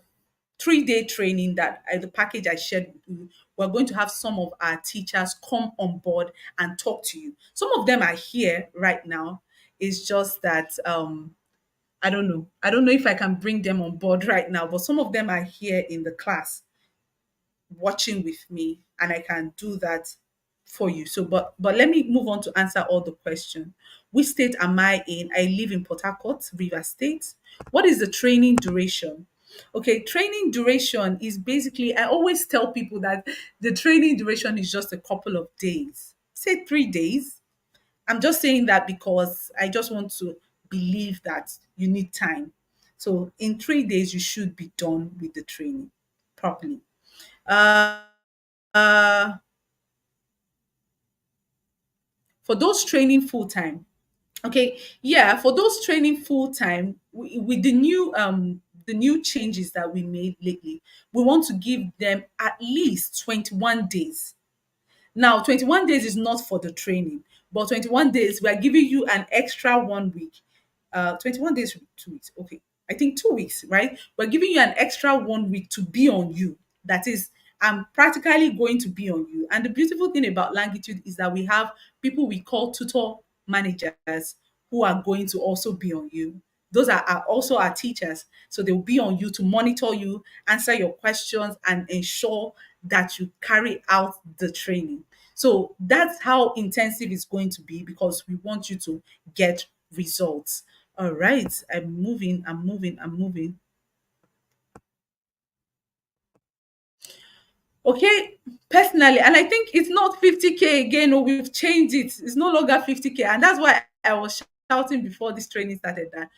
3-day training that the package I shared with you, we're going to have some of our teachers come on board and talk to you. Some of them are here right now. It's just that I don't know. I don't know if I can bring them on board right now, but some of them are here in the class watching with me, and I can do that for you. So, but let me move on to answer all the questions. Which state am I in? I live in Port Harcourt, River State. What is the training duration? Okay, training duration is basically, I always tell people that the training duration is just a couple of days. Say 3 days. I'm just saying that because I just want to believe that you need time. So in 3 days, you should be done with the training properly. Uh, uh, for those training full time, okay, yeah, for those training full time, with the new changes that we made lately, we want to give them at least 21 days. Now, 21 days is not for the training, but 21 days, we are giving you an extra 1 week. 21 days, 2 weeks. Okay. I think 2 weeks, right? We're giving you an extra 1 week to be on you. That is, I'm practically going to be on you. And the beautiful thing about Langitude is that we have people we call tutor managers who are going to also be on you. Those are also our teachers. So they'll be on you to monitor you, answer your questions, and ensure that you carry out the training. So that's how intensive it's going to be because we want you to get results. All right, I'm moving. Okay, personally, and I think it's not 50K again. Oh, we've changed it. It's no longer 50K, and that's why I was shouting before this training started that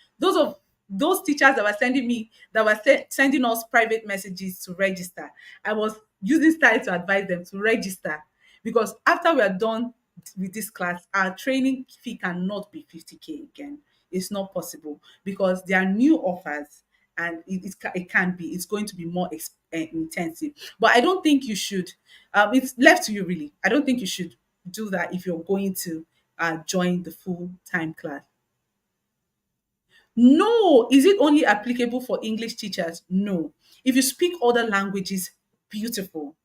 those teachers that were sending me that were sending us private messages to register, I was using style to advise them to register because after we are done with this class, our training fee cannot be 50K again. It's not possible because there are new offers and it can be, it's going to be more intensive. But I don't think you should, it's left to you really. I don't think you should do that if you're going to join the full-time class. No, is it only applicable for English teachers? No. If you speak other languages, beautiful.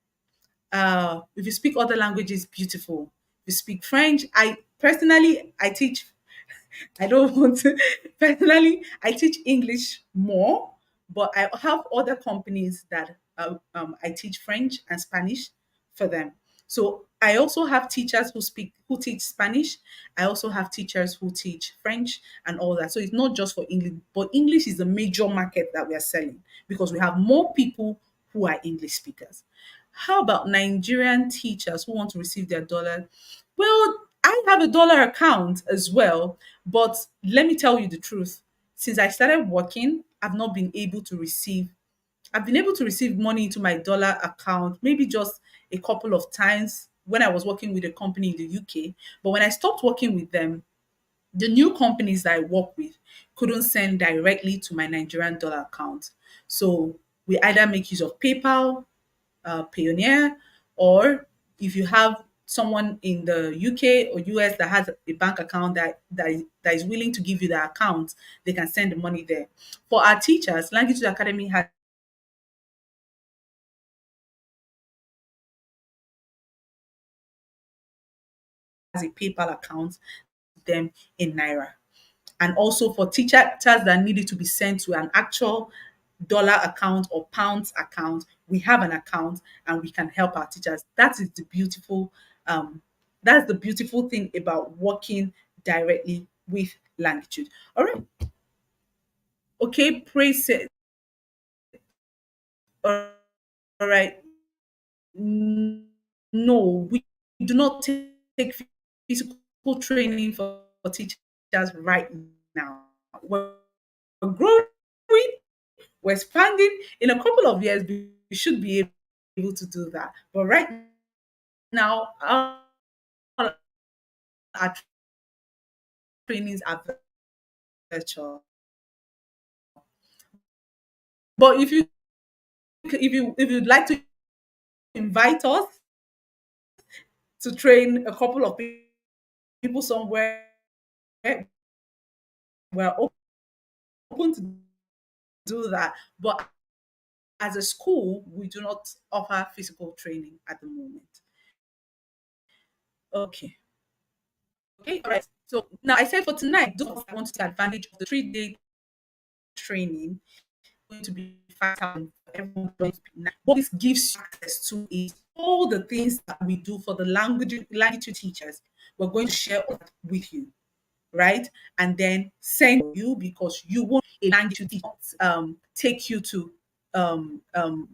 If you speak other languages, beautiful. If you speak French, I personally I teach I don't want to. Personally, I teach English more, but I have other companies that I teach French and Spanish for them. So I also have teachers who teach Spanish. I also have teachers who teach French and all that. So it's not just for English, but English is the major market that we are selling because we have more people who are English speakers. How about Nigerian teachers who want to receive their dollar? Well, I have a dollar account as well, but let me tell you the truth. Since I started working, I've not been able to receive I've been able to receive money into my dollar account maybe just a couple of times when I was working with a company in the UK. But when I stopped working with them, the new companies that I work with couldn't send directly to my Nigerian dollar account. So we either make use of PayPal, Payoneer, or if you have someone in the UK or US that has a bank account that is willing to give you the account, they can send the money there. For our teachers, Language Academy has a PayPal account, them in Naira. And also for teachers that needed to be sent to an actual dollar account or pounds account, we have an account and we can help our teachers. Um, that's the beautiful thing about working directly with Longitude. All right. Okay, praise it. All right. No, we do not take physical training for teachers right now. We're growing, we're expanding. In a couple of years, we should be able to do that. But right now, all our trainings are virtual. But if you'd like to invite us to train a couple of people somewhere, we're open to do that. But as a school, we do not offer physical training at the moment. Okay. Okay. All right. So now I said for tonight, those I want to take advantage of the 3 day training going to be 5,000 for everyone. What this gives you access to is all the things that we do for the language teachers. We're going to share all that with you, right? And then send you because you want a language to teach, take you to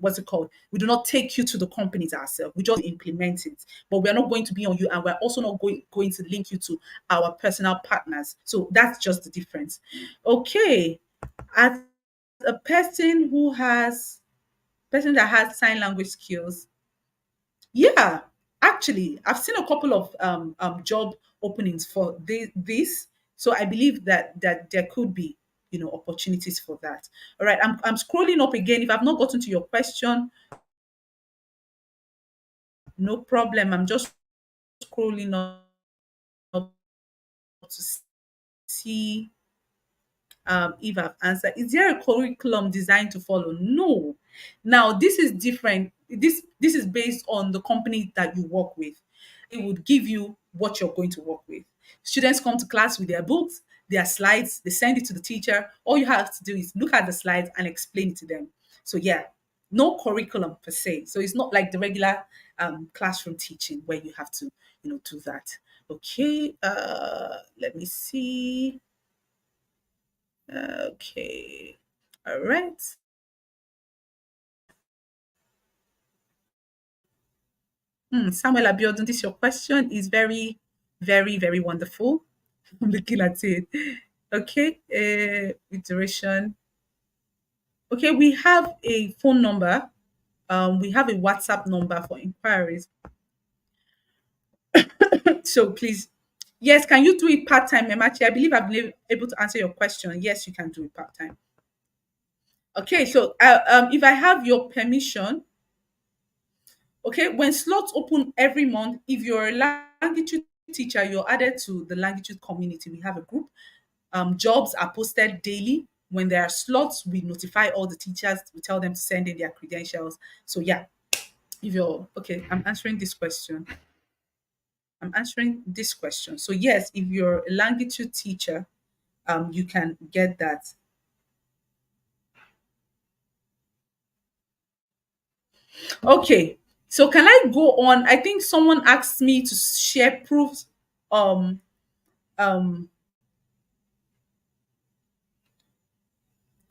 what's it called? We do not take you to the companies ourselves. We just implement it. But we're not going to be on you, and we're also not going to link you to our personal partners. So that's just the difference. Okay. As a person that has sign language skills, yeah, actually, I've seen a couple of job openings for this. So I believe that there could be, opportunities for that. All right, I'm scrolling up again. If I've not gotten to your question, no problem. I'm just scrolling up to see if I've answered. Is there a curriculum designed to follow? No. Now this is different. This is based on the company that you work with. It would give you what you're going to work with. Students come to class with their books, their slides, they send it to the teacher. All you have to do is look at the slides and explain it to them. So yeah, no curriculum per se. So it's not like the regular classroom teaching where you have to, do that. Okay, let me see. Okay. All right. Samuel Abiodun, this your question is very, very, very wonderful. I'm looking at it. Okay. Iteration. Okay, we have a phone number. We have a WhatsApp number for inquiries. So please, yes, can you do it part time, Emachi? I believe I've been able to answer your question. Yes, you can do it part time. Okay, so if I have your permission, okay, when slots open every month, if you're a language teacher, you're added to the language community. We have a group. Jobs are posted daily. When there are slots, we notify all the teachers. We tell them to send in their credentials. So yeah, if you're okay, I'm answering this question. So yes, if you're a language teacher, you can get that. Okay. So can I go on? I think someone asked me to share proofs. Um, um,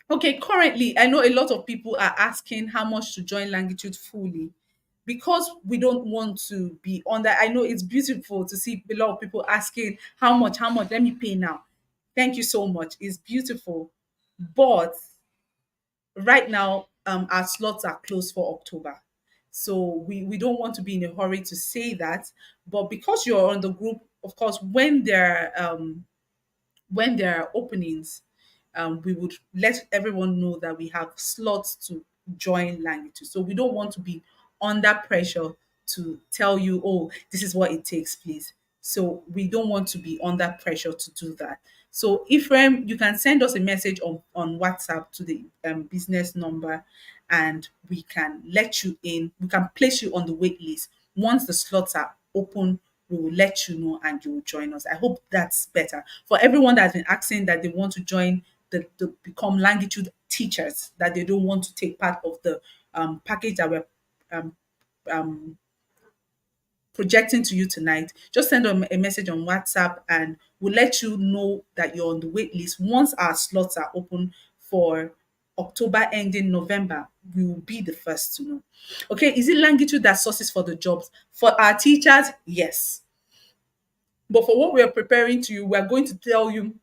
Okay, currently, I know a lot of people are asking how much to join Longitude fully because we don't want to be on that. I know it's beautiful to see a lot of people asking how much, let me pay now. Thank you so much. It's beautiful. But right now, our slots are closed for October. So we don't want to be in a hurry to say that. But because you're on the group, of course, when there are openings, we would let everyone know that we have slots to join languages. So we don't want to be under pressure to tell you, oh, this is what it takes, please. So we don't want to be under pressure to do that. So Ephraim, you can send us a message on WhatsApp to the business number, and we can let you in. We can place you on the wait list. Once the slots are open, we will let you know and you will join us. I hope that's better. For everyone that's been asking that they want to join the become language teachers, that they don't want to take part of the package that we're um, um, projecting to you tonight, just send them a message on WhatsApp and we'll let you know that you're on the wait list. Once our slots are open for October ending November, we will be the first to know. Okay, is it language that sources for the jobs? For our teachers, yes. But for what we are preparing to you, we are going to tell you,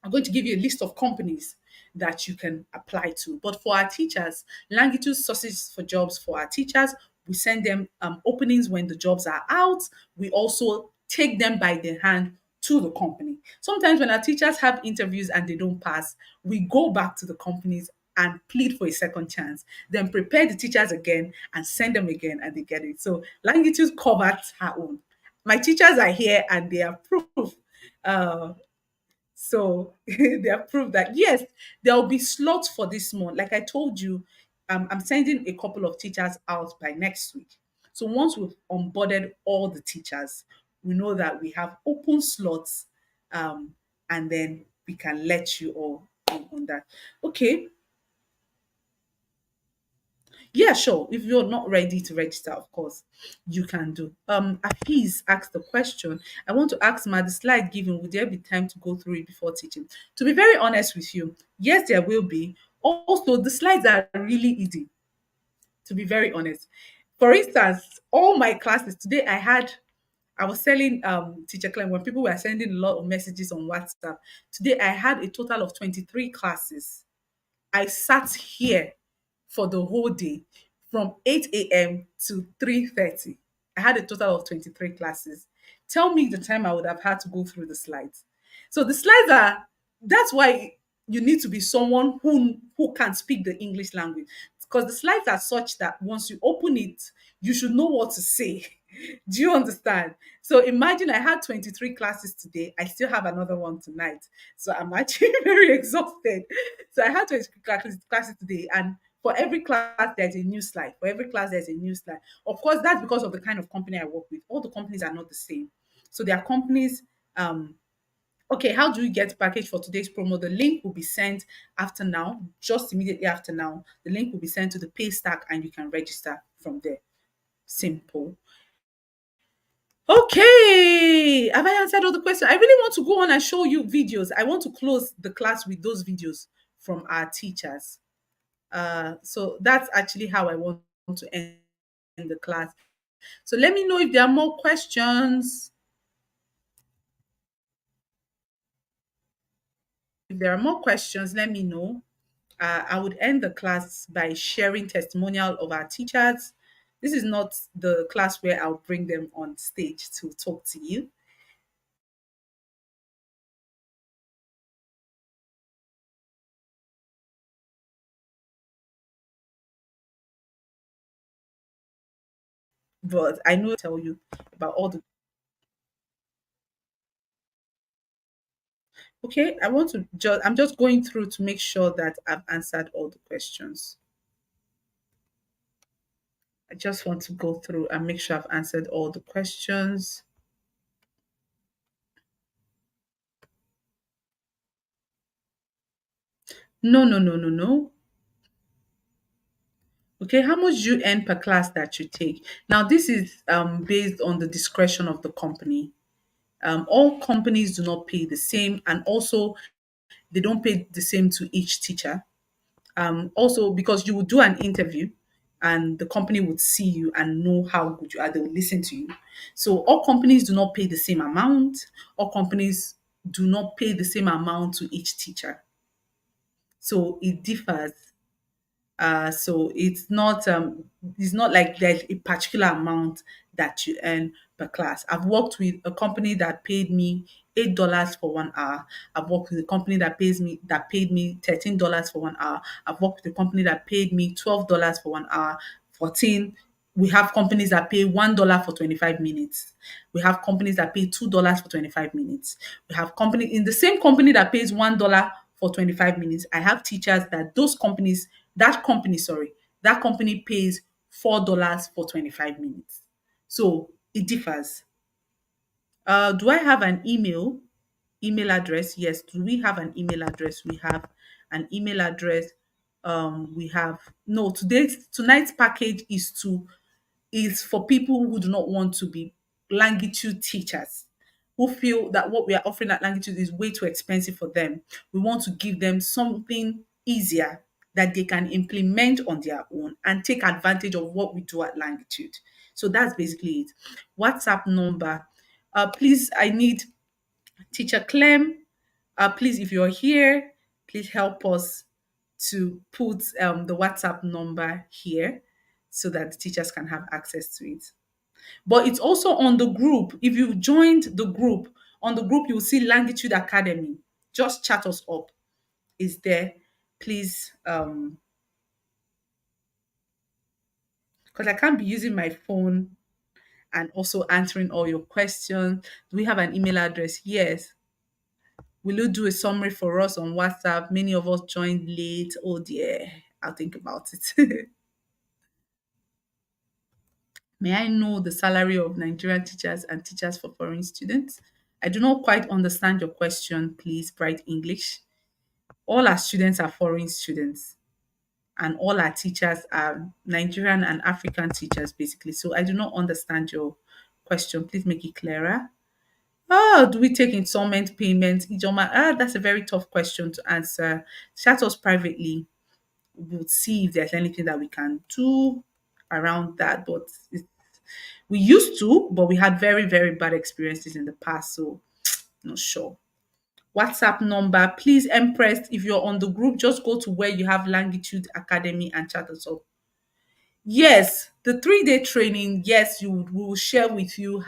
I'm going to give you a list of companies that you can apply to. But for our teachers, Language sources for jobs for our teachers. We send them openings when the jobs are out. We also take them by the hand to the company. Sometimes when our teachers have interviews and they don't pass, we go back to the companies and plead for a second chance, then prepare the teachers again and send them again and they get it. So Language covered her own. My teachers are here and they approve. Uh, so they approve that yes, there will be slots for this month. Like I told you, I'm sending a couple of teachers out by next week. So once we've onboarded all the teachers, we know that we have open slots, um, and then we can let you all in on that. Okay, yeah, sure. If you're not ready to register, of course, you can do. Afiz asked the question. I want to ask Ma, the slide given, would there be time to go through it before teaching? To be very honest with you, yes, there will be. Also, the slides are really easy, to be very honest. For instance, all my classes today, I was telling teacher Clem when people were sending a lot of messages on WhatsApp. Today I had a total of 23 classes. I sat here for the whole day from 8 a.m. to 3:30. I had a total of 23 classes. Tell me the time I would have had to go through the slides. So the slides are, that's why you need to be someone who can speak the English language. Because the slides are such that once you open it, you should know what to say. Do you understand? So imagine I had 23 classes today. I still have another one tonight. So I'm actually very exhausted. So I had 23 classes today. And for every class, there's a new slide. For every class, there's a new slide. Of course, that's because of the kind of company I work with. All the companies are not the same. So there are companies, okay, how do you get package for today's promo? The link will be sent after now, just immediately after now. The link will be sent to the pay stack and you can register from there. Simple. Okay, have I answered all the questions? I really want to go on and show you videos. I want to close the class with those videos from our teachers. So that's actually how I want to end the class. So let me know if there are more questions. If there are more questions, let me know. I would end the class by sharing testimonial of our teachers. This is not the class where I'll bring them on stage to talk to you. But I know I'll tell you about all the. Okay, I'm just going through to make sure that I've answered all the questions. I just want to go through and make sure I've answered all the questions. No, no, no, no, no. Okay, how much do you earn per class that you take? Now, this is based on the discretion of the company. All companies do not pay the same, and also they don't pay the same to each teacher. Also, because you would do an interview and the company would see you and know how good you are, they will listen to you. So, all companies do not pay the same amount, all companies do not pay the same amount to each teacher. So, it differs. So it's not like there's a particular amount that you earn per class. I've worked with a company that paid me $8 for 1 hour. I've worked with a company that paid me $13 for 1 hour. I've worked with a company that paid me $12 for 1 hour, 14. We have companies that pay $1 for 25 minutes. We have companies that pay $2 for 25 minutes. We have company in the same company that pays $1 for 25 minutes. I have teachers that that company pays $4 for 25 minutes. So it differs. Do I have an email address? Yes. Do we have an email address? We have an email address. We have no tonight's package is for people who do not want to be language teachers, who feel that what we are offering at language is way too expensive for them. We want to give them something easier that they can implement on their own and take advantage of what we do at Langitude. So that's basically it. WhatsApp number. Please, I need Teacher Clem. Please, if you're here, please help us to put the WhatsApp number here so that the teachers can have access to it. But it's also on the group. If you've joined the group, on the group, you'll see Longitude Academy. Just chat us up. Is there. Please, because I can't be using my phone and also answering all your questions. Do we have an email address? Yes. Will you do a summary for us on WhatsApp? Many of us joined late. Oh dear. I'll think about it. May I know the salary of Nigerian teachers and teachers for foreign students? I do not quite understand your question, please, Bright English. All our students are foreign students, and all our teachers are Nigerian and African teachers, basically. So I do not understand your question. Please make it clearer. Oh, do we take installment payments? Ijoma, that's a very tough question to answer. Chat us privately. We'll see if there's anything that we can do around that. But we used to, but we had very, very bad experiences in the past. So not sure. WhatsApp number, please, Empress, if you're on the group, just go to where you have Longitude Academy and chat us up. Yes, the 3 day training, yes, we will share with you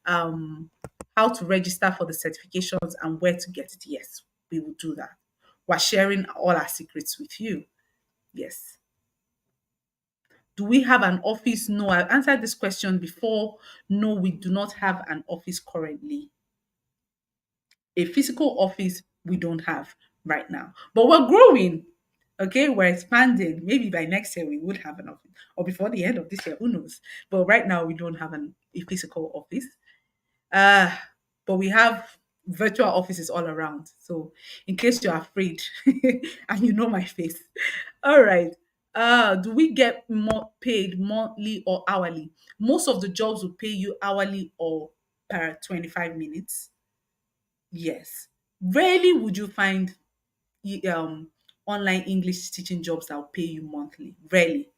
um how to register for the certifications and where to get it. Yes, we will do that. We're sharing all our secrets with you. Yes. Do we have an office? No, I answered this question before. No, we do not have an office currently. A physical office we don't have right now, but we're growing. Okay, we're expanding. Maybe by next year we would have an office, or before the end of this year, who knows? But right now we don't have a physical office. uh but we have virtual offices all around, so in case you're afraid and you know my face. All right. Do we get more paid monthly or hourly? Most of the jobs will pay you hourly or per 25 minutes. Yes. Rarely would you find online English teaching jobs that will pay you monthly. Rarely.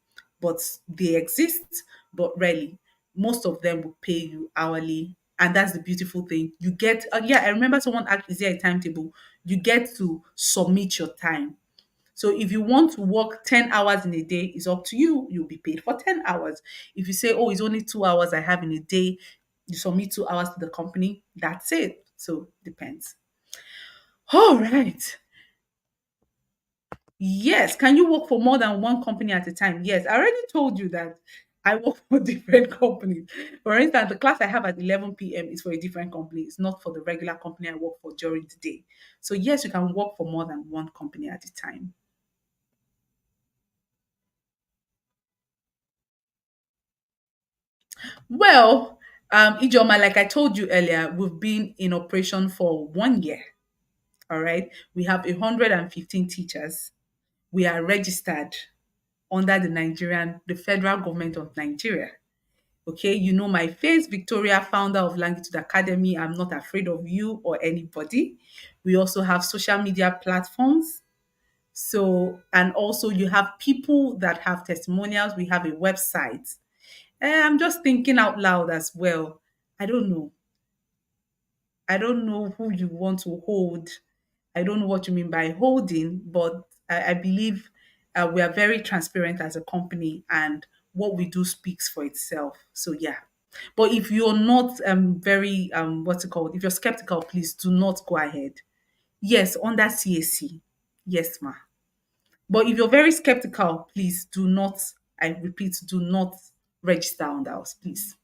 But they exist, but rarely. Most of them will pay you hourly. And that's the beautiful thing. You get, yeah, I remember someone asked, is there a timetable? You get to submit your time. So if you want to work 10 hours in a day, it's up to you. You'll be paid for 10 hours. If you say, oh, it's only 2 hours I have in a day, you submit 2 hours to the company, that's it. So depends. All right. Yes. Can you work for more than one company at a time? Yes. I already told you that I work for different companies. For instance, the class I have at 11 p.m. is for a different company. It's not for the regular company I work for during the day. So, yes, you can work for more than one company at a time. Well, Ijoma, like I told you earlier, we've been in operation for 1 year. All right. We have 115 teachers. We are registered under the federal government of Nigeria. Okay, you know my face, Victoria, founder of Language Academy. I'm not afraid of you or anybody. We also have social media platforms. So, and also you have people that have testimonials. We have a website. I'm just thinking out loud as well. I don't know. I don't know who you want to hold. I don't know what you mean by holding, but I believe We are very transparent as a company, and what we do speaks for itself. So yeah. But if you're not very what's it called? If you're skeptical, please do not go ahead. Yes, under CAC. Yes, ma. But if you're very skeptical, please do not, I repeat, do not register on ours, please.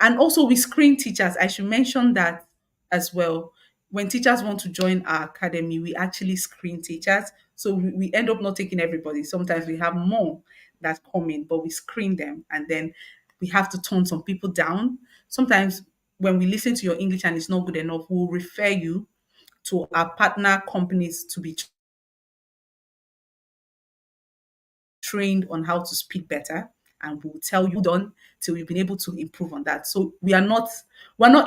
And also, we screen teachers. I should mention that as well. When teachers want to join our academy, we actually screen teachers. So we end up not taking everybody. Sometimes we have more that come in, but we screen them, and then we have to turn some people down. Sometimes when we listen to your English and it's not good enough, we'll refer you to our partner companies to be trained on how to speak better, and we'll tell you done till we've been able to improve on that. So we're not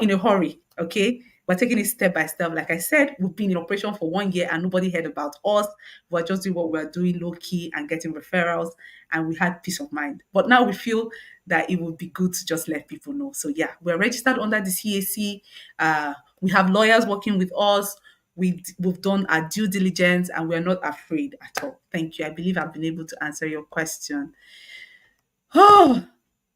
in a hurry, okay? We're taking it step by step. Like I said, we've been in operation for 1 year and nobody heard about us. We're just doing what we're doing low key and getting referrals, and we had peace of mind. But now we feel that it would be good to just let people know. So yeah, we're registered under the CAC. We have lawyers working with us. We've done our due diligence and we're not afraid at all. Thank you. I believe I've been able to answer your question. Oh,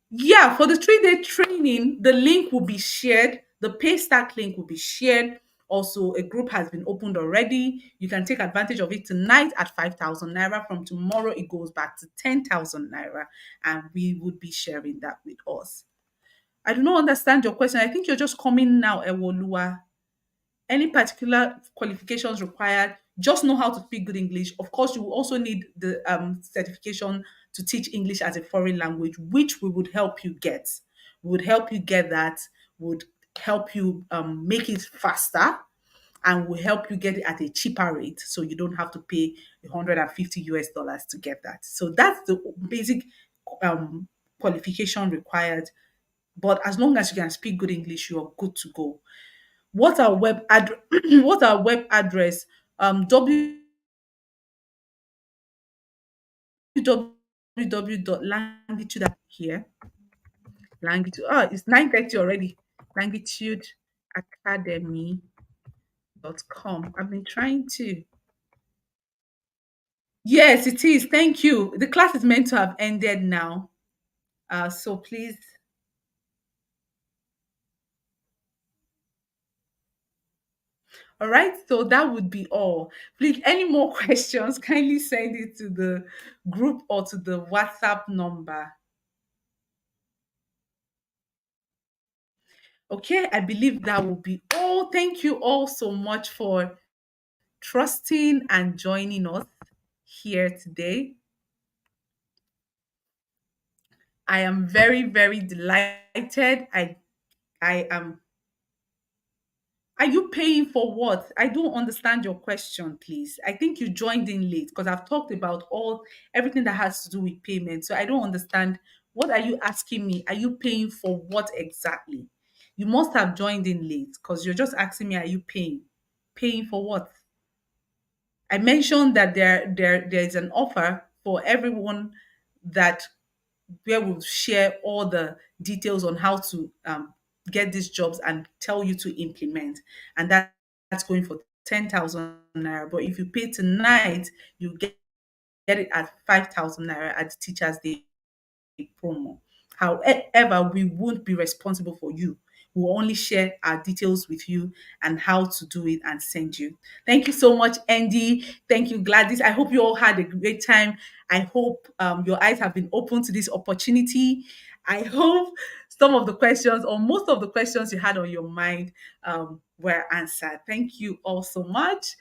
yeah. For the 3-day training, the link will be shared. The pay stack link will be shared. Also, a group has been opened already. You can take advantage of it tonight at 5,000 naira. From tomorrow, it goes back to 10,000 naira, and we would be sharing that with us. I do not understand your question. I think you're just coming now, Ewolua. Any particular qualifications required? Just know how to speak good English. Of course, you will also need the certification to teach English as a foreign language, which we would help you get. We would help you get that, would help you make it faster, and will help you get it at a cheaper rate so you don't have to pay 150 US dollars to get that. So that's the basic um, qualification required. But as long as you can speak good English, you are good to go. What our web ad what our web address? www.langitude here. Langitude. Oh, it's 9:30 already. Langitudeacademy.com. I've been trying to. Yes, it is. Thank you. The class is meant to have ended now. So please. All right. So that would be all. Please, any more questions, kindly send it to the group or to the WhatsApp number. Okay, I believe that will be all. Thank you all so much for trusting and joining us here today. I am very, very delighted. I am. Are you paying for what? I don't understand your question, please. I think you joined in late because I've talked about all everything that has to do with payment. So I don't understand. What are you asking me? Are you paying for what exactly? You must have joined in late because you're just asking me, are you paying? Paying for what? I mentioned that there is an offer for everyone that where we'll share all the details on how to get these jobs and tell you to implement. And that's going for 10,000 naira. But if you pay tonight, you get it at 5,000 naira at the Teachers Day promo. However, we won't be responsible for you. We'll only share our details with you and how to do it and send you. Thank you so much, Andy. Thank you, Gladys. I hope you all had a great time. I hope your eyes have been open to this opportunity. I hope some of the questions or most of the questions you had on your mind were answered. Thank you all so much.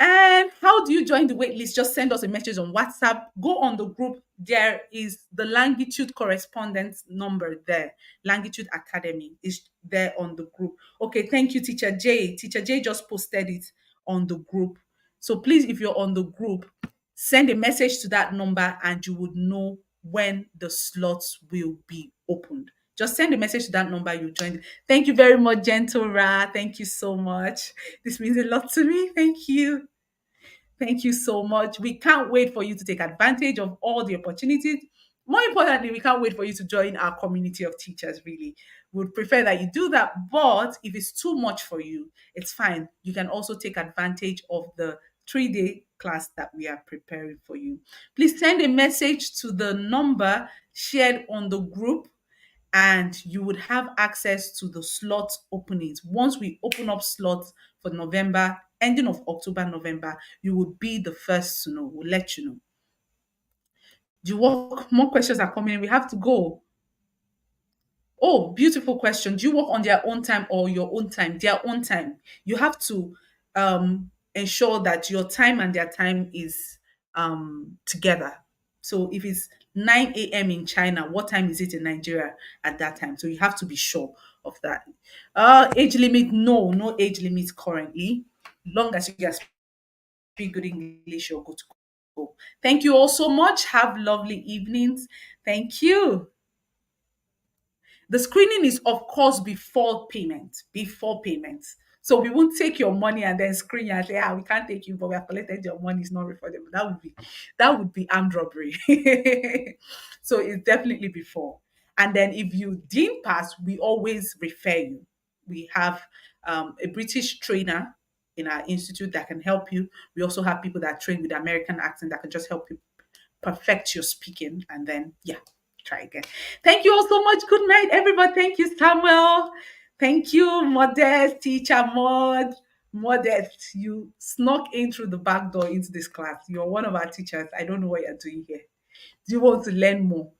And how do you join the wait list? Just send us a message on WhatsApp. Go on the group. There is the Langitude correspondence number there. Langitude Academy is there on the group. Okay, thank you, Teacher J. Teacher J just posted it on the group. So please, if you're on the group, send a message to that number and you would know when the slots will be opened. Just send a message to that number you joined. Thank you very much, Gentle Ra. Thank you so much. This means a lot to me. Thank you. Thank you so much. We can't wait for you to take advantage of all the opportunities. More importantly, we can't wait for you to join our community of teachers, really. Would prefer that you do that. But if it's too much for you, it's fine. You can also take advantage of the 3-day class that we are preparing for you. Please send a message to the number shared on the group, and you would have access to the slot openings. Once we open up slots for November, ending of October, November, you will be the first to know. We'll let you know. Do you work? More questions are coming in. We have to go. Oh, beautiful question. Do you work on their own time or your own time? Their own time. You have to ensure that your time and their time is together. So if it's 9 a.m. in China, what time is it in Nigeria at that time? So you have to be sure of that. Age limit? No, no age limit currently. Long as you can speak good English, you're good to go. Thank you all so much. Have lovely evenings. Thank you. The screening is, of course, before payment. Before payment. So we won't take your money and then screen you and say, we can't take you, but we have collected your money, it's not refundable. That would be armed robbery. So it's definitely before. And then if you didn't pass, we always refer you. We have a British trainer in our institute that can help you. We also have people that train with American accent that can just help you perfect your speaking, and then try again. Thank you all so much. Good night, everybody. Thank you, Samuel. Thank you, Modest, teacher Modest. You snuck in through the back door into this class. You're one of our teachers. I don't know what you're doing here. Do you want to learn more?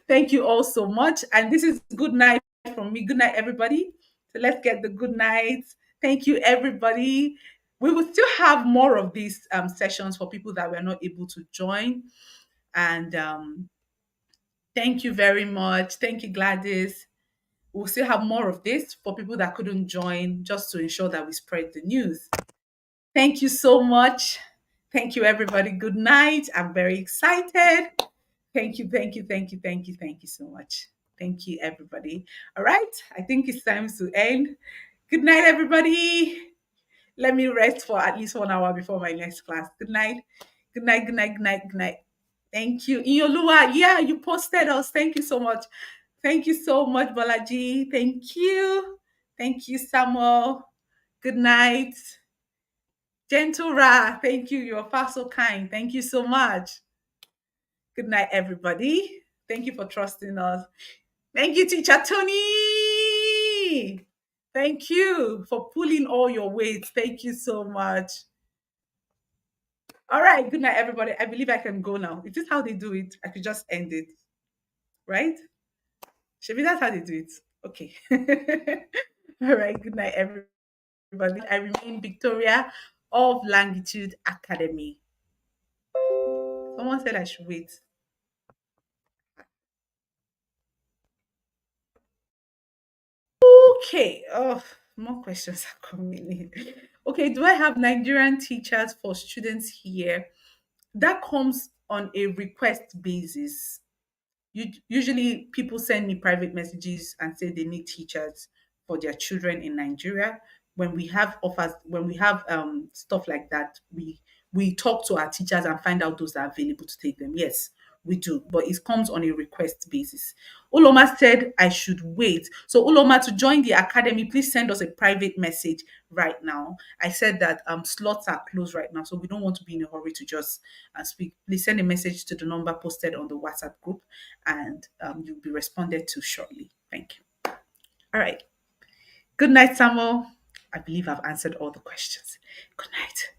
Thank you all so much. And this is good night from me. Good night, everybody. So let's get the good night. Thank you, everybody. We will still have more of these sessions for people that were not able to join. And thank you very much. Thank you, Gladys. We'll still have more of this for people that couldn't join, just to ensure that we spread the news. Thank you so much. Thank you, everybody. Good night. I'm very excited. Thank you, thank you, thank you, thank you, thank you so much. Thank you, everybody. All right, I think it's time to end. Good night, everybody. Let me rest for at least 1 hour before my next class. Good night. Good night, good night, good night, good night. Thank you. Iyoluwa, yeah, you posted us. Thank you so much. Thank you so much, Balaji. Thank you. Thank you, Samuel. Good night. Gentle Ra, thank you. You're far so kind. Thank you so much. Good night, everybody. Thank you for trusting us. Thank you, Teacher Tony. Thank you for pulling all your weight. Thank you so much. All right. Good night, everybody. I believe I can go now. Is this how they do it? I could just end it, right? Should that's how they do it. Okay. All right. Good night, everybody. I remain Victoria of Longitude Academy. Someone said I should wait. Okay. Oh, more questions are coming in. Okay. Do I have Nigerian teachers for students here? That comes on a request basis. Usually people send me private messages and say they need teachers for their children in Nigeria. When we have offers, when we have stuff like that, we talk to our teachers and find out those that are available to take them. Yes, we do, but it comes on a request basis. Uloma said I should wait. So Uloma, to join the academy, please send us a private message right now. I said that slots are closed right now, so we don't want to be in a hurry to just speak. Please send a message to the number posted on the WhatsApp group, and you'll be responded to shortly. Thank you. All right. Good night, Samuel. I believe I've answered all the questions. Good night.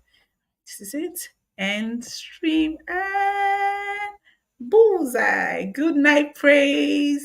This is it. End stream and bullseye. Good night, praise.